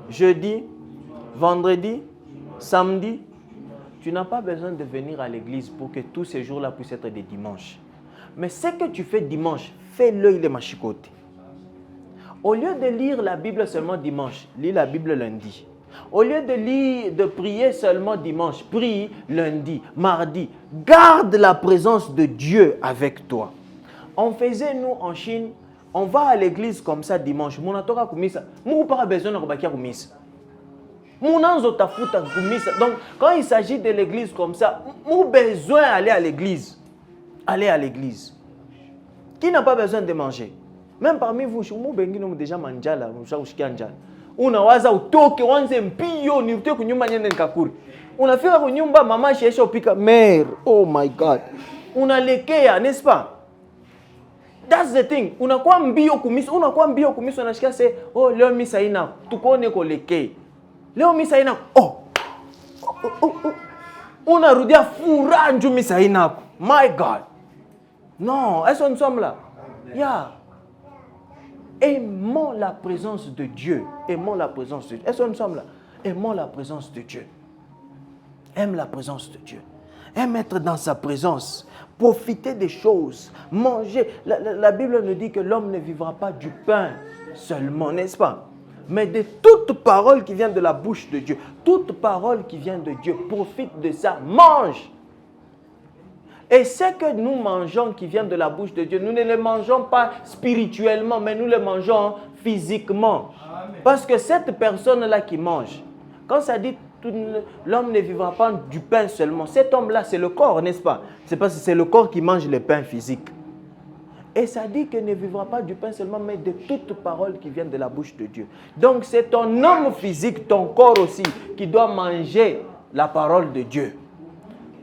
jeudi, vendredi, samedi, tu n'as pas besoin de venir à l'église pour que tous ces jours-là puissent être des dimanches. Mais ce que tu fais dimanche, fais-le il est machicoté. Au lieu de lire la Bible seulement dimanche, lis la Bible lundi. Au lieu de prier seulement dimanche, prie lundi, mardi. Garde la présence de Dieu avec toi. On faisait, nous, en Chine, on va à l'église comme ça dimanche. Mon atoka kumisa, mon pas besoin de rebakia kumisa. Mon anzo tafuta kumisa. Donc, quand il s'agit de l'église comme ça, mon besoin d'aller à l'église. Aller à l'église. Qui n'a pas besoin de manger? Même parmi vous, mon bengi nous déjà manjala, mon chaushki anjala. Unawaza utoke wanze mpio ni utoke kunyumba nyende nikakuri. Unafika kunyumba mama shesha upika mère. Oh my God. Unalekea, n'est-ce pas? That's the thing. Unakuwa mbio kumisa unashikia se, oh leo misa ina tukone kolekea. Leo misa ina unarudia furaha nju misa ina. My God. Non, est-ce que nous sommes là? Yeah. Aimons la présence de Dieu. Aimons la présence de Dieu. Est-ce que nous sommes là? Aimons la présence de Dieu. Aime la présence de Dieu. Aime être dans sa présence. Profiter des choses. Manger. La Bible nous dit que l'homme ne vivra pas du pain seulement, n'est-ce pas? Mais de toute parole qui vient de la bouche de Dieu. Toute parole qui vient de Dieu. Profite de ça. Mange. Et ce que nous mangeons qui vient de la bouche de Dieu, nous ne le mangeons pas spirituellement, mais nous le mangeons physiquement. Amen. Parce que cette personne-là qui mange, quand ça dit l'homme ne vivra pas du pain seulement, cet homme-là, c'est le corps, n'est-ce pas? C'est parce que c'est le corps qui mange le pain physique. Et ça dit qu'il ne vivra pas du pain seulement, mais de toute parole qui vient de la bouche de Dieu. Donc c'est ton homme physique, ton corps aussi, qui doit manger la parole de Dieu.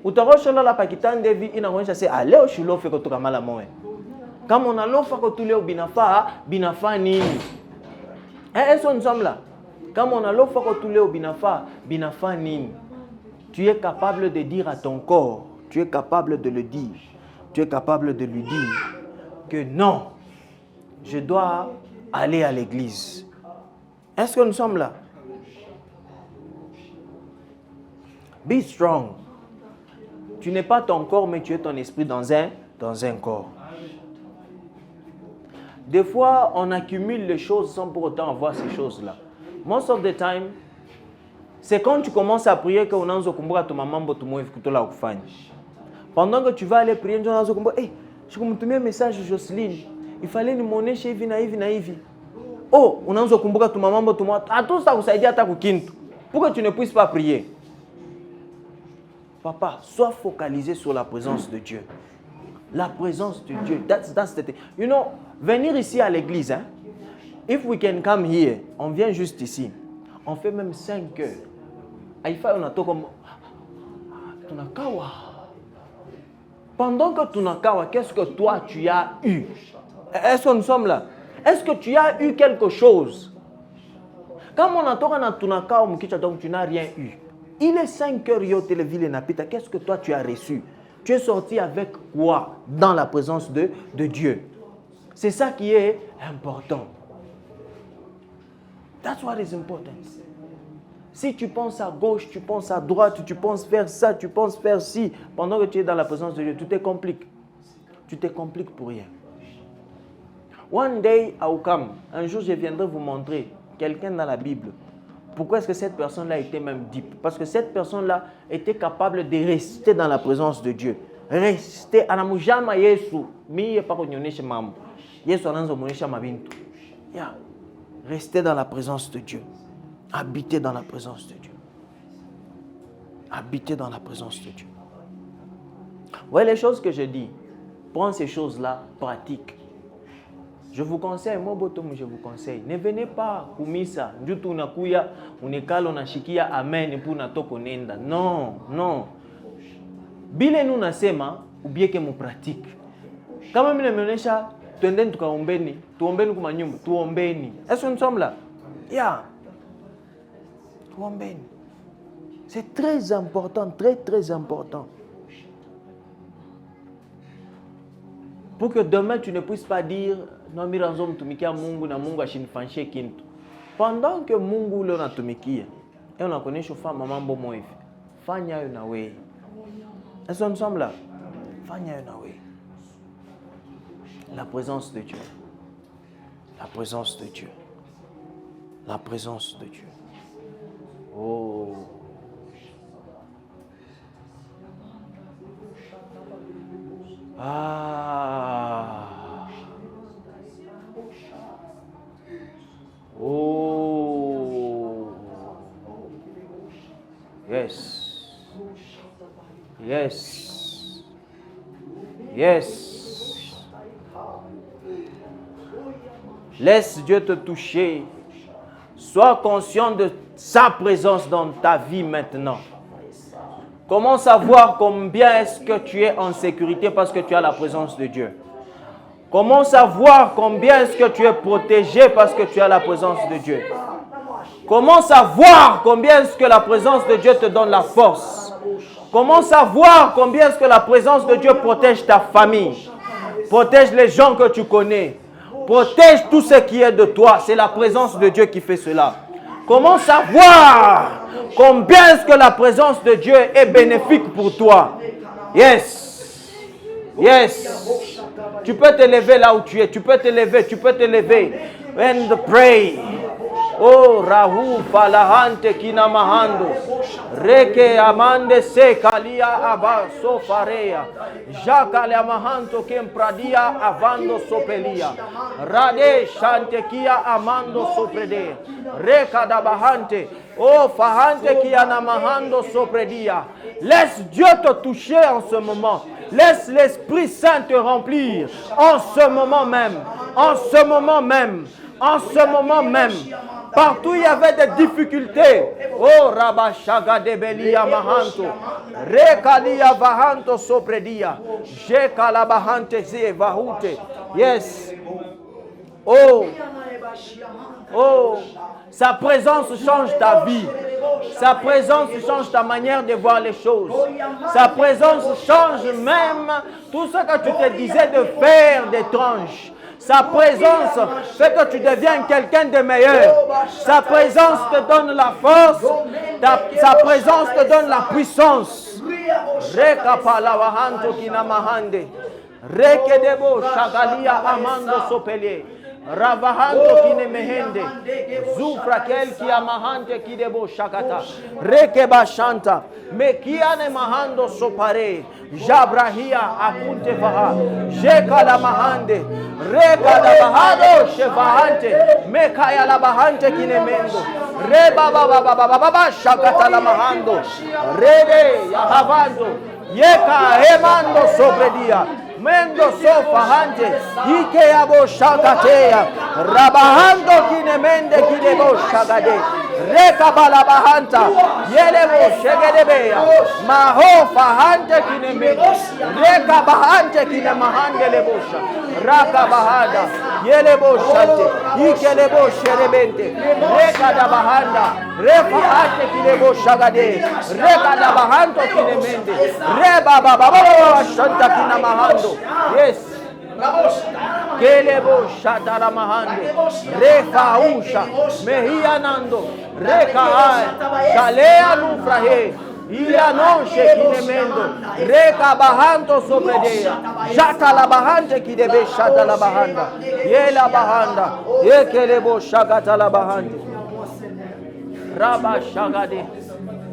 Utaroshona la pakitani devi inaonyesha se leo shilo fe kutoka mala moe. Kama unalofa ko tuleo binafa nini? Est-ce que nous sommes là? Kama unalofa ko tuleo binafa nini? Tu es capable de dire à ton corps, tu es capable de le dire. Tu es capable de lui dire que non, je dois aller à l'église. Est-ce que nous sommes là? Be strong. Tu n'es pas ton corps, mais tu es ton esprit dans un corps. Des fois, on accumule les choses sans pour autant avoir ces choses-là. Most of the time, c'est quand tu commences à prier qu'on a kumbuka tu mamambo tumwevu kutola kufanya. Pendant que tu vas aller prier, on a kumbuka, je kumtumia un message Jocelyne. Il fallait nous moneshe hivi na hivi na hivi. Oh, unaanza kumbuka tu mamambo tumwa. Hatuta kusaidia hata kukintu. Pourquoi tu ne puisses pas prier? Papa, sois focalisé sur la présence de Dieu. La présence de Dieu. That's the thing. You know, venir ici à l'église, hein? If we can come here, on vient juste ici. On fait même 5 heures. On a tout comme tunakawa. Pendant que tunakawa, qu'est-ce que toi tu as eu? Est-ce que nous sommes là? Est-ce que tu as eu quelque chose? Quand on a tout na tunakawa mkicha, donc tu n'as rien eu. Il est 5 heures yo téléville napita. Qu'est-ce que toi tu as reçu? Tu es sorti avec quoi dans la présence de Dieu? C'est ça qui est important. That's what is important. Si tu penses à gauche, tu penses à droite, tu penses faire ça, tu penses faire ci, pendant que tu es dans la présence de Dieu, tu te compliques. Tu te compliques pour rien. One day I will come. Un jour, je viendrai vous montrer quelqu'un dans la Bible. Pourquoi est-ce que cette personne-là était même deep? Parce que cette personne-là était capable de rester dans la présence de Dieu. Rester. Anamujama Yesu. Miye pa kunyonesha mambo. Yesu ananzo muonesha mabintu. Yeah. Rester dans la présence de Dieu. Habiter dans la présence de Dieu. Habiter dans la présence de Dieu. Vous voyez les choses que je dis? Prends ces choses-là, pratique. Je vous conseille, moi botomu, je vous conseille. Ne venez pas kumisa, njutu unakuya, unekalo unashikia amen pour natoko nenda. Non, non. Bile nu nasema, ubieke mu pratique. Kama mimi nimeonyesha, twendeni tukaombeni, tuombeni kwa nyumba, tuombeni. Est-ce que nous sommes là? Yeah. Tuombeni. C'est très important, très très important. Pour que demain tu ne puisses pas dire non miranzo mtumikia Mungu na Mungu ashinifanyie kintu. Pendant que Mungu leo natumikia, et on a connaît chauffeur mambo moivi. Fanya Nawe. Est-ce que nous sommes là? Fanya Nawe. La présence de Dieu. La présence de Dieu. La présence de Dieu. Oh. Ah. Oh. Yes. Yes. Yes. Laisse Dieu te toucher. Sois conscient de sa présence dans ta vie maintenant. Comment savoir combien est-ce que tu es en sécurité parce que tu as la présence de Dieu? Comment savoir combien est-ce que tu es protégé parce que tu as la présence de Dieu? Comment savoir combien est-ce que la présence de Dieu te donne la force? Comment savoir combien est-ce que la présence de Dieu protège ta famille? Protège les gens que tu connais. Protège tout ce qui est de toi. C'est la présence de Dieu qui fait cela. Comment savoir combien est-ce que la présence de Dieu est bénéfique pour toi? Yes. Yes. Tu peux te lever là où tu es. Tu peux te lever. Tu peux te lever. And pray. Oh, Rahu Falahante Kinamahando. Reke Amande Sekalia Aba Sofarea. Jacques Amahanto Kempradia Avando Sopelia. Rade Shantekia Amando Soprede. Reka Dabahante. Oh, Fahante Kianamahando Sopredia. Laisse Dieu te toucher en ce moment. Laisse l'Esprit Saint te remplir en ce moment même. En ce moment même. En ce moment même. Partout il y avait des difficultés. Oh, Rabashaga de Belia Mahanto. Rekalia Vahanto Sopredia. Jekala Bahante Zie Vahute. Yes. Oh. Oh. Sa présence change ta vie. Sa présence change ta manière de voir les choses. Sa présence change même tout ce que tu te disais de faire d'étrange. Sa présence fait que tu deviens quelqu'un de meilleur. Sa présence te donne la force. Sa présence te donne la puissance. Rekapalawahanto kinamahande. Rekedebo shagalia amando sopele. Ravahanto kinemehende. Zufra kel ki amahante kidebo shakata. Rekeba shanta. Mekiane mahando sopare. Jabrahia akunte faha. Jekala mahande. Rekada bahado shevahante. Mekaya la bahante kinemendo. Reba baba baba baba shakata la mahando. Rede yahavando. Yeka hemando sobredia. Mendo sofahante. Ike abo shakateya. Rabahando kinemende kidebo shagade. Reka balabahanta. Yelebo shegedebeya. Maho fahante kinemende. Reka bahante kinemahande lebosha. Raka bahanda. Yelebo shante. Ike lebo sherebente. Reka da bahanda. Refahante kidebo shagade. Reka da bahanto kinemende. Reba baba baba shanta kinamahando. Yes. Kelebo shatara mahande. Reka usha. Mehianando. Reka ay. Shalea nufrahe. Ianon shekinemendo. Reka bahanto sobredea. Shata la bahante kidebe shata la bahanda. Yela bahanda. Yekelebo shagata la bahande. Rabba shagade.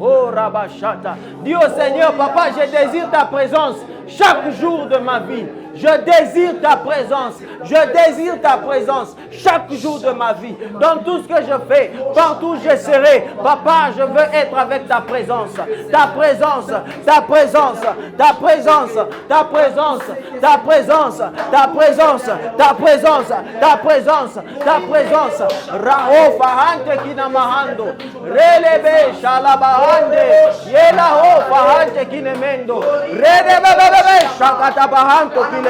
Oh Rabashata. Dis au Seigneur, Papa, je désire ta présence chaque jour de ma vie. Je désire ta présence. Je désire ta présence chaque jour de ma vie. Dans tout ce que je fais, partout où je serai, Papa, je veux être avec ta présence. Ta présence, ta présence, ta présence, ta présence, ta présence, ta présence, ta présence, ta présence, ta présence. Raho fahante kinamahando. Relebe shalabahande. Yelaho fahante kinemendo. Redebebebe shakata bahanto kinemendo.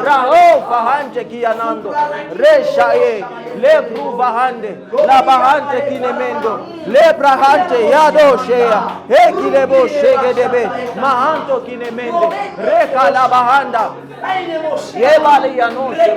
Raho fahante kianando. Reshaye. Lebru bahande. La bahante kinemendo. Lebrahante yado shea. Ekilebo shegedebe. Mahanto kinemende. Reka la bahanda. Yebali yanoshe.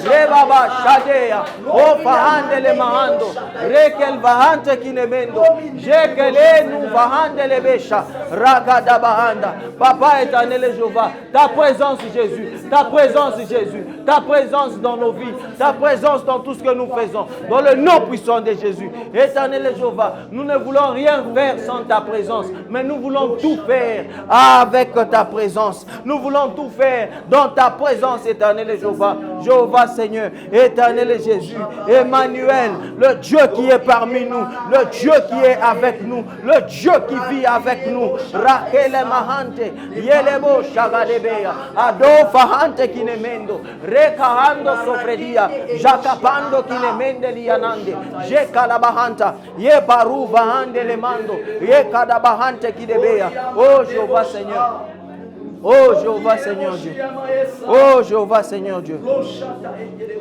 Rebaba shadea. O fahande le mahando. Rekel vahante kinemendo. Jekele nous vahande le besha. Ragada bahanda. Papa éternel Jéhovah, ta présence Jésus, ta présence Jésus, ta présence dans nos vies, ta présence dans tout ce que nous faisons, dans le nom puissant de Jésus. Éternel Jéhovah, nous ne voulons rien faire sans ta présence, mais nous voulons tout faire avec ta présence. Nous voulons tout faire dans ta présence, éternel Jéhovah. Jéhovah Seigneur, éternel Jésus, Emmanuel, le Dieu qui est parmi nous, le Dieu qui est avec nous, le Dieu qui vit avec nous. Rakele mahante, yelebo shagadebeya, ado fahante kinemendo, rekahando sofredia, jakapando kinemende lianande, jekalabahanta, ye baru vahande lemando, ye kadabahante kidebeya. Oh Jéhovah Seigneur. Oh Jéhovah Seigneur Dieu. Oh Jéhovah Seigneur Dieu.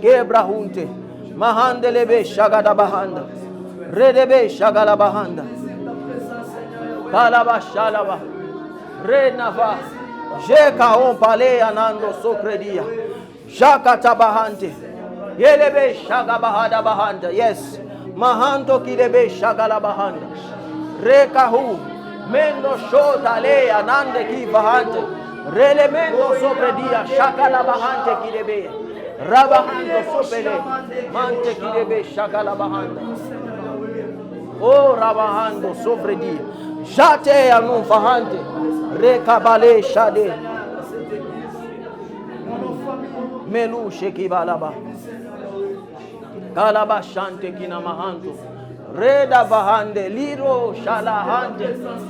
Kebrahunte. Mahandelebe shagadabahanda. Redebe shagalabahanda. Kalaba shalaba. Renava. Jeka on pale anando sokredia. Jakatabahante. Yelebe shagabahada bahanda. Yes. Mahanto kidebe shagalabahanda. Rekahu. Mendo shota le anande ki bahante. Relemento sopredia shakala bahante kidebe. Rabahando sopele. Mante kidebe shakala bahanda. Oh rabahando sopredia. Jate anun fahante. Rekabale shade. Melu shekibalaba. Kalaba shante kinamahanto. Reda bahande, liro shalahante,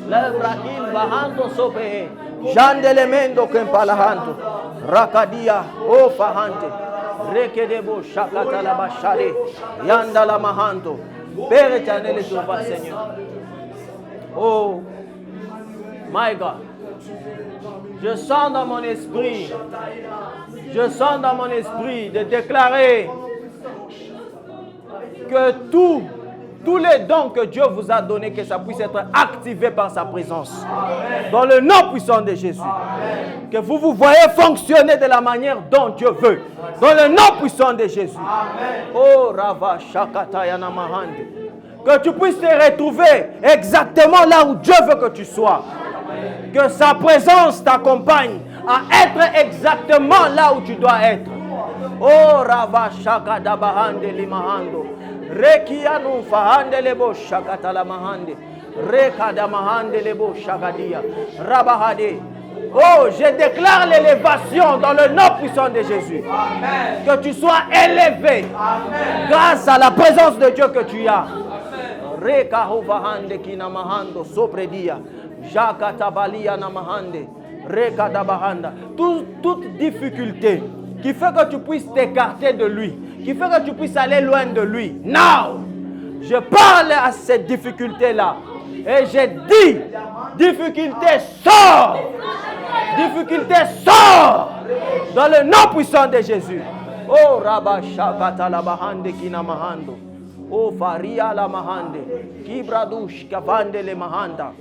lebrakil bahando sope, jandelemendo kempalahanto, rakadia o fahante, rekedebo shakata la bashare, yanda la mahanto, Père éternel et Jéhovah Seigneur. Oh, my God, je sens dans mon esprit de déclarer que tous les dons que Dieu vous a donnés, que ça puisse être activé par sa présence. Amen. Dans le nom puissant de Jésus. Amen. Que vous voyez fonctionner de la manière dont Dieu veut. Dans le nom puissant de Jésus. Amen. Oh Rava Shakatayana Mahandi. Que tu puisses te retrouver exactement là où Dieu veut que tu sois. Amen. Que sa présence t'accompagne à être exactement là où tu dois être. Oh Rava Shakadabahande Limahando. Rekianu fahande lebo shakata la mahande. Rekada mahande lebo shakadia. Rabahade. Oh, je déclare l'élévation dans le nom puissant de Jésus. Amen. Que tu sois élevé. Amen. Grâce à la présence de Dieu que tu as. Rekahu fahande kina mahando sopredia. Jakata balia na mahande. Rekada bahanda. Toute difficulté qui fait que tu puisses t'écarter de lui, qui fait que tu puisses aller loin de lui. Now, je parle à cette difficulté-là. Et j'ai dit, difficulté sort. Difficulté sort. Dans le nom puissant de Jésus. Oh, Rabba Shakata la Mahande Kina Mahando. Oh, Faria la Mahande. Kibradouche Kavande le Mahanda.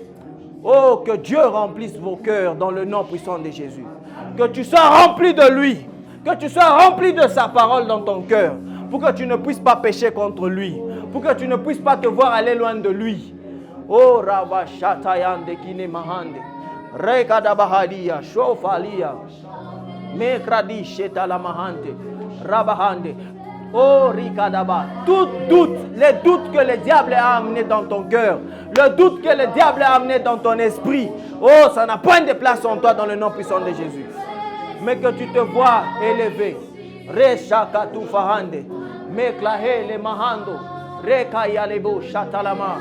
Oh, que Dieu remplisse vos cœurs dans le nom puissant de Jésus. Que tu sois rempli de lui. Que tu sois rempli de sa parole dans ton cœur. Pour que tu ne puisses pas pécher contre lui. Pour que tu ne puisses pas te voir aller loin de lui. Oh Rava Shatayande Kine Mahande. Rekada Bahadia. Shofalia. Mekradi Shetala Mahante. Rabahande. Oh Rikadaba. Tout doute. Les doutes que le diable a amené dans ton cœur. Le doute que le diable a amené dans ton esprit. Oh, ça n'a point de place en toi dans le nom puissant de Jésus. Mais que tu te vois élevé. Reshakatu fahande. Meklahe le mahando. Rekaya lebo shatalama.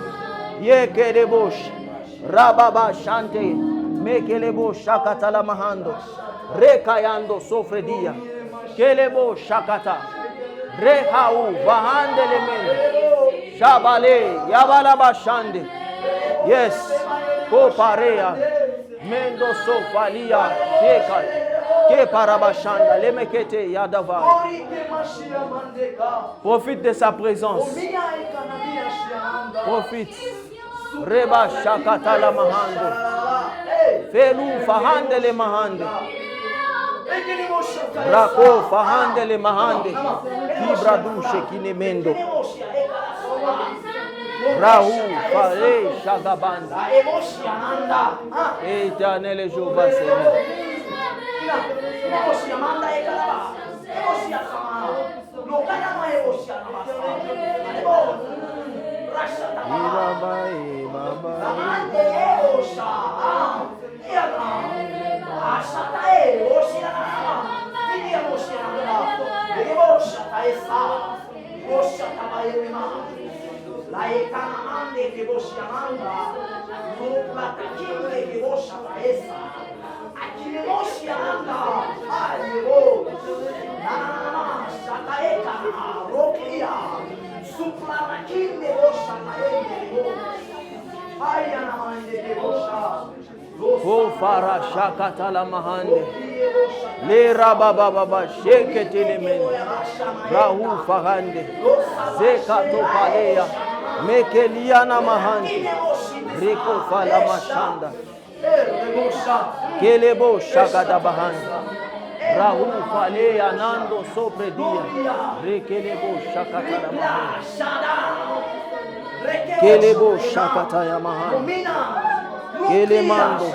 Yekedebosh. Rababa shante. Mekelebo shakatala mahando. Rekayando sofredia. Kelebo shakata. Rehau vahande le men. Shabale. Yabalaba shande. Yes. Koparea. Mendo sofalia. Shekal. Parabashanda, lemekete yadava. Profite de sa présence. Profite. Reba shakata la mahando. Felu fahande le mahando. Rako fahande le mahande. Kibra dushe kinemendo. Rahu fare shagabanda. Éternel Jéhovah Seigneur. Ko fara shakata la mahande. Le rababa baba shekete le men. Rahu fahande. Zekato palea. Mekeliana mahande. Reko fala mashanda. Kelebo shakata bahande. Rahu falea nando sopre dia. Rekelebo shakata la mahande. Kelebo shakata ya mahande. Kelemando.